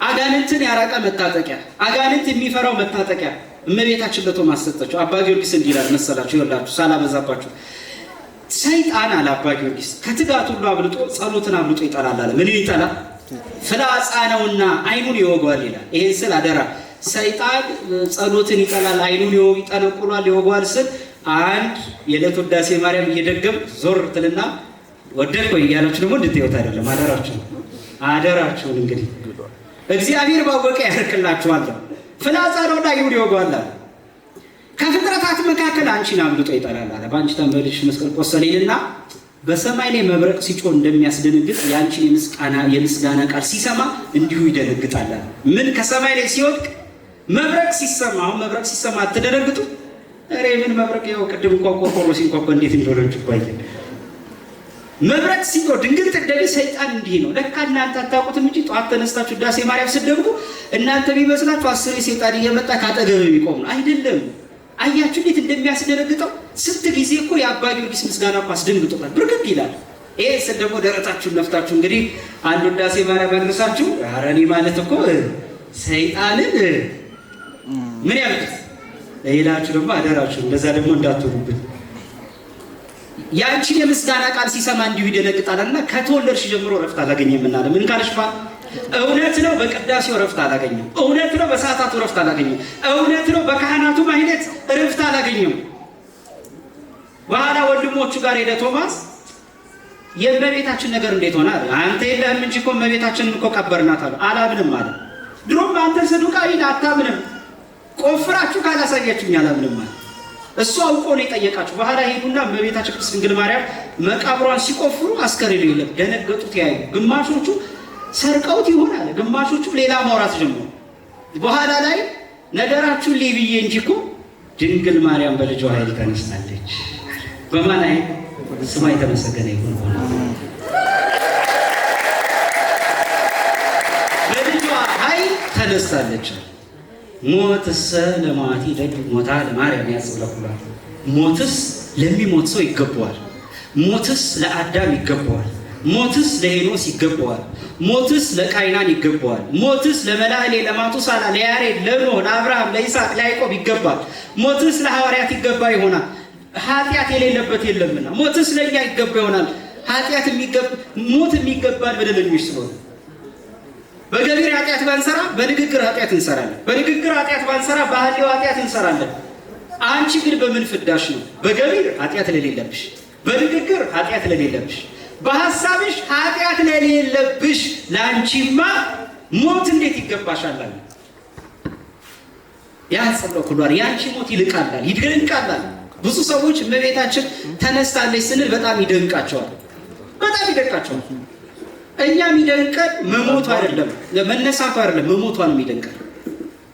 አጋንንትን ያራቀ መታጠቂያ፣ አጋንንት የሚፈራው መታጠቂያ እመቤታችን ለቶማስ ሰጠችው። አባ ጊዮርጊስ እንዲህ ይላል መሰላችሁ፣ ይኸውላችሁ ሳላበዛባችሁ፣ ሰይጣን አለ አባ ጊዮርጊስ ከትጋት ሁሉ አብልጦ ጸሎትን አብልጦ ይጠላል አለ። ምን ይጠላል? ፍላጻ ነውና አይኑን ይወጓል ይላል። ይሄን ስል አደራ ሰይጣን ጸሎትን ይጠላል፣ አይኑን ይጠነቁሏል፣ ይወጓል ስል አንድ የዕለት ውዳሴ ማርያም እየደገም ዞር ትልና ወደድክ ወይ እያላችሁ ደግሞ እንድትይወት አይደለም። አደራችሁን እንግዲህ እግዚአብሔር ባወቀ ያርቅላችኋል። ፍላጻ ነውና አይኑን ይወጓል። ከፍጥረታት መካከል አንቺን አብልጦ ይጠላል አለ። በአንቺ ተንበልሽ መስቀል ቆሰሌልና በሰማይ ላይ መብረቅ ሲጮህ እንደሚያስደነግጥ የአንቺን የምስጋና ቃል ሲሰማ እንዲሁ ይደነግጣል። ምን ከሰማይ ላይ ሲወድቅ መብረቅ ሲሰማ፣ አሁን መብረቅ ሲሰማ አትደነግጡ? ኧረ ምን መብረቅ ያው ቅድም እንኳን ቆርቆሮ ሲንኳኳ እንዴት እንደሆነች ባየ መብረቅ ሲጮህ ድንግል ትደግ ሰይጣን እንዲህ ነው። ለካ እናንተ አታውቁትም እንጂ ጠዋት ተነስታችሁ ዳሴ ማርያም ስትደግሙ እናንተ ቢመስላችሁ 10 ሰይጣን እየመጣ ካጠገብ የሚቆም ነው። አይደለም። አያችሁ እንዴት እንደሚያስደነግጠው። ስንት ጊዜ እኮ የአባ ጊዮርጊስ ምስጋና እኮ አስደንግጦታል፣ ብርግግ ይላል። ይሄ ስል ደግሞ ደረታችሁን ነፍታችሁ እንግዲህ አንድ ውዳሴ ማርያም ያደርሳችሁ። ኧረ እኔ ማለት እኮ ሰይጣንን ምን ያልኩት ይላችሁ ደግሞ አደራችሁ እንደዛ ደግሞ እንዳትሆኑብን። ያንቺን የምስጋና ቃል ሲሰማ እንዲሁ ይደነግጣልና ከተወለድሽ ጀምሮ ረፍት አላገኘም እና ምን ካልሽ እውነት ነው። በቅዳሴው ረፍት አላገኘም። እውነት ነው። በሰዓታቱ ረፍት አላገኘም። እውነት ነው። በካህናቱ ማህሌት ረፍት አላገኘም። በኋላ ወንድሞቹ ጋር ሄደ ቶማስ የእመቤታችን ነገር እንዴት ሆነ? አንተ የለህም እንጂ እኮ እመቤታችንን እኮ ቀበርናት አለ። አላምንም አለ። ድሮም አንተ ሰዱቃዊ አታምንም፣ ቆፍራችሁ ካላሳያችሁኝ አላምንም አለ። እሱ አውቆ ነው የጠየቃችሁ። በኋላ ሄዱና እመቤታችን ቅድስት ድንግል ማርያም መቃብሯን ሲቆፍሩ አስከሬኑ የለም። ደነገጡት። ያዩ ግማሾቹ ሰርቀውት ይሆናል፣ ግማሾቹ ሌላ ማውራት ጀመሩ። በኋላ ላይ ነገራችሁን ሊብዬ እንጂ እኮ ድንግል ማርያም በልጇ ኃይል ተነስታለች። በማን ኃይል? ስሟ የተመሰገነ ይሁን። በልጇ ኃይል ተነስታለች። ሞትሰ ለማቲ ደግ ሞታ ለማርያም ያጽለቁላል። ሞትስ ለሚሞት ሰው ይገባዋል። ሞትስ ለአዳም ይገባዋል። ሞትስ ለሄኖስ ይገባዋል። ሞትስ ለቃይናን ይገባዋል። ሞትስ ለመላእሌ ለማቱሳላ ለያሬድ ለኖህ ለአብርሃም ለይስሐቅ ለያዕቆብ ይገባል። ሞትስ ለሐዋርያት ይገባ ይሆናል። ኃጢአት የሌለበት የለምና ሞትስ ለኛ ይገባ ይሆናል። ኃጢአት ሞት የሚገባን በደለኞች ስለሆነ በገቢር ኃጢአት ባንሰራ በንግግር ኃጢአት እንሰራለን። በንግግር ኃጢአት ባንሰራ በሐልዮ ኃጢአት እንሰራለን። አንቺ ግን በምን ፍዳሽ ነው? በገቢር ኃጢአት ለሌለብሽ፣ በንግግር ኃጢአት ለሌለብሽ፣ በሐሳብሽ ኃጢአት ለሌለብሽ ላንቺማ ሞት እንዴት ይገባሻል? ያጸለው ኩሏር ያንቺ ሞት ይልቃላል፣ ይደንቃላል። ብዙ ሰዎች እመቤታችን ተነስታለች ስንል በጣም ይደንቃቸዋል፣ በጣም ይደንቃቸዋል። እኛ የሚደንቀን መሞቱ አይደለም፣ ለመነሳቱ አይደለም፣ መሞቷ ነው የሚደንቀን።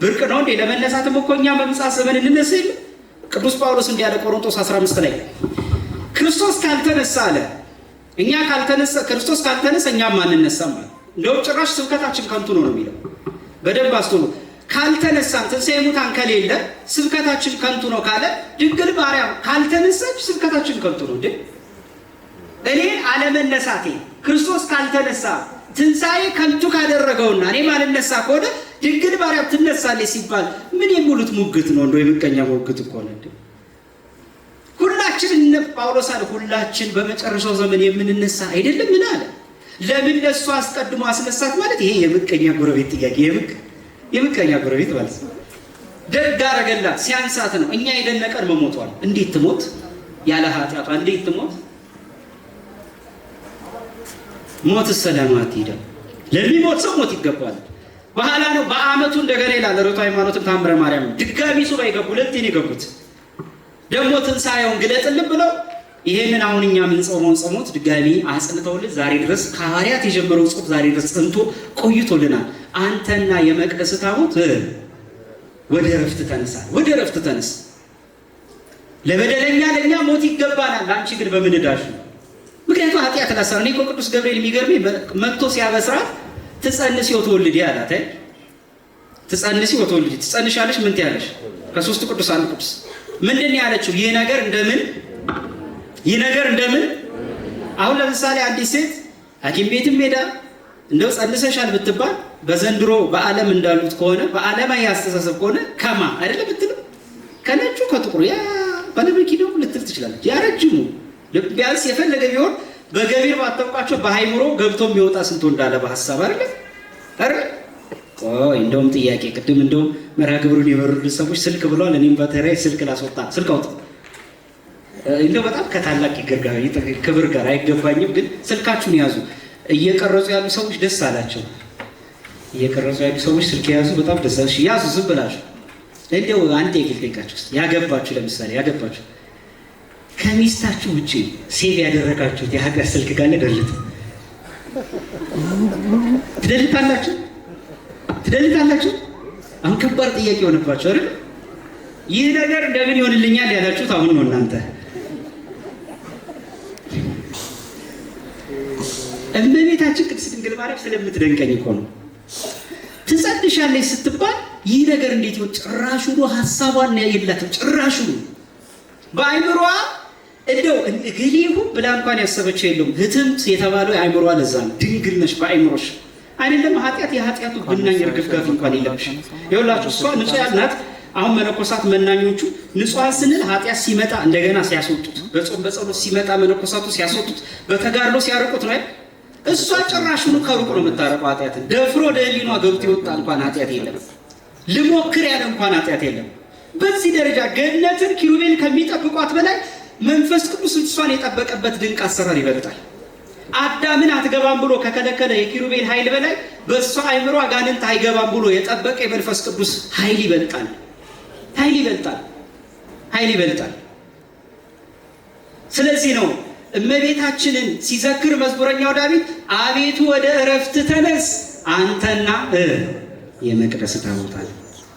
ብርቅ ነው እንዴ? ለመነሳትም እኮ እኛ በምጽአት ዘመን እንነሳ የለ? ቅዱስ ጳውሎስ እንዲህ ያለ ቆሮንቶስ 15 ላይ ክርስቶስ ካልተነሳ አለ እኛ ካልተነሳ ክርስቶስ ካልተነሳ እኛም አንነሳም አለ። እንደውም ጭራሽ ስብከታችን ከንቱ ነው የሚለው። በደንብ አስተውሉ። ካልተነሳን ትንሣኤ ሙታን ከሌለ ስብከታችን ከንቱ ነው ካለ ድንግል ማርያም ካልተነሳች ስብከታችን ከንቱ ነው እንዴ? እኔ አለመነሳቴ ክርስቶስ ካልተነሳ ትንሣኤ ከንቱ ካደረገውና እኔ ማልነሳ ከሆነ ድንግል ማርያም ትነሳለች ሲባል ምን የሚሉት ሙግት ነው? እንደው የምቀኛ ሙግት እኮ ነው እንዴ? ሁላችን ጳውሎስ አለ ሁላችን በመጨረሻው ዘመን የምንነሳ አይደለም ምን አለ? ለምን ለሱ አስቀድሞ አስነሳት ማለት ይሄ የምቀኛ ጎረቤት ጥያቄ የምቀኛ ጎረቤት ማለት ነው። ደግ አደረገላት ሲያንሳት ነው። እኛ የደነቀን መሞቷል። እንዴት ትሞት? ያለ ኃጢአቷ እንዴት ትሞት? ሞት ሰላማት ይደም ለሚሞት ሰው ሞት ይገባል። በኋላ ነው በአመቱ እንደገና ይላል ርቱዕ ሃይማኖትን ታምረ ማርያም ድጋሚ ሱባ ይገቡ ሁለቴ ነው የገቡት። ደግሞ ትንሣኤውን ግለጥልን ብለው ይሄንን አሁን እኛ ምን ጾመውን ጾሞት ድጋሚ አጽንተውልን ዛሬ ድረስ ከሐዋርያት የጀመረው ጾም ዛሬ ድረስ ጸንቶ ቆይቶልናል። አንተና የመቅደስ ታቦት ወደ ረፍት ተነሳ፣ ወደ ረፍት ተነስ። ለበደለኛ ለኛ ሞት ይገባናል። አንቺ ግን በምን ዳሽ? ምክንያቱም ኃጢአት ላሰራ ነው። ቅዱስ ገብርኤል የሚገርመኝ መጥቶ ሲያበስራት ትጸንሲ ወትወልጂ አላት። ትጸንሲ ወትወልጂ ትጸንሻለሽ ምን ትያለሽ? ከሶስቱ ቅዱስ አንዱ ቅዱስ ምንድን ነው ያለችው? ይህ ነገር እንደምን አሁን ለምሳሌ አንዲት ሴት ሐኪም ቤትም ሄዳ እንደው ጸንሰሻል ብትባል በዘንድሮ በዓለም እንዳሉት ከሆነ በዓለማዊ አስተሳሰብ ከሆነ ከማ አይደለም ብትልም ከነጩ ከጥቁሩ ያ ባለመኪናው ልትል ትችላለች። ያረጅሙ ቢያንስ የፈለገ ቢሆን በገቢር ባታውቃቸው በሃይምሮ ገብቶ የሚወጣ ስንቶ እንዳለ በሐሳብ አይደለም አይደል? እንደውም ጥያቄ ቅድም እንደውም መርሃ ግብሩን የመሩልን ሰዎች ስልክ ብለዋል። እኔም በተራይ ስልክ ላስወጣ ስልክ አውጣ እንደው በጣም ከታላቅ ክብር ጋር አይገባኝም፣ ግን ስልካችሁን ያዙ። እየቀረጹ ያሉ ሰዎች ደስ አላቸው። እየቀረጹ ያሉ ሰዎች ስልክ ያዙ፣ በጣም ደስ አላቸው። ያዙ ዝም ብላችሁ እንደው አንዴ ግልጤቃችሁ ያገባችሁ፣ ለምሳሌ ያገባችሁ ከሚስታችሁ ውጪ ሴቭ ያደረጋችሁት የሀገር ስልክ ካለ ደልቱ። ትደልታላችሁ? አሁን ከባድ ጥያቄ ሆነባችሁ አይደል? ይህ ነገር እንደምን ይሆንልኛል ያላችሁት አሁን ነው እናንተ። እመቤታችን ቅድስት ድንግል ማርያም ስለምትደንቀኝ እኮ ነው። ትጸንሻለች ስትባል ይህ ነገር እንዴት ይሆን? ጭራሹኑ ሐሳቧን የላትም። ጭራሹኑ በአይምሯ እንደው እግሊሁ ብላ እንኳን ያሰበችው የለውም። ህትምት የተባለው አይምሯ ለዛ ነው። ድንግል ነሽ በአይምሮሽ አይደለም። ኃጢአት የኃጢአቱ ብናኝ እርግፍጋፊ እንኳን የለብሽ። ይኸውላችሁ እሷ ንጹሕ ናት። አሁን መነኮሳት መናኞቹ ንጹሐን ስንል ኃጢአት ሲመጣ እንደገና ሲያስወጡት፣ በጾም በጸሎት ሲመጣ መነኮሳቱ ሲያስወጡት፣ በተጋድሎ ሲያርቁት ነው። እሷ ጭራሹኑ ከሩቅ ነው የምታረቀው ኃጢአትን። ደፍሮ ወደ ሕሊኗ ገብቶ የወጣ እንኳን ኃጢአት የለም። ልሞክር ያለ እንኳን ኃጢአት የለም። በዚህ ደረጃ ገነትን ኪሩቤል ከሚጠብቋት በላይ መንፈስ ቅዱስ እሷን የጠበቀበት ድንቅ አሰራር ይበልጣል። አዳምን አትገባም ብሎ ከከለከለ የኪሩቤል ኃይል በላይ በእሷ አይምሮ አጋንንት አይገባም ብሎ የጠበቀ የመንፈስ ቅዱስ ኃይል ይበልጣል። ኃይል ይበልጣል። ስለዚህ ነው እመቤታችንን ሲዘክር መዝሙረኛው ዳዊት አቤቱ ወደ እረፍት ተነስ አንተና የመቅደስ ታቦት አለ።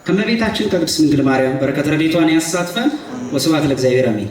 ከእመቤታችን ከቅድስት ድንግል ማርያም በረከት ረድኤቷን ያሳትፈን። ወስብሐት ለእግዚአብሔር አሜን።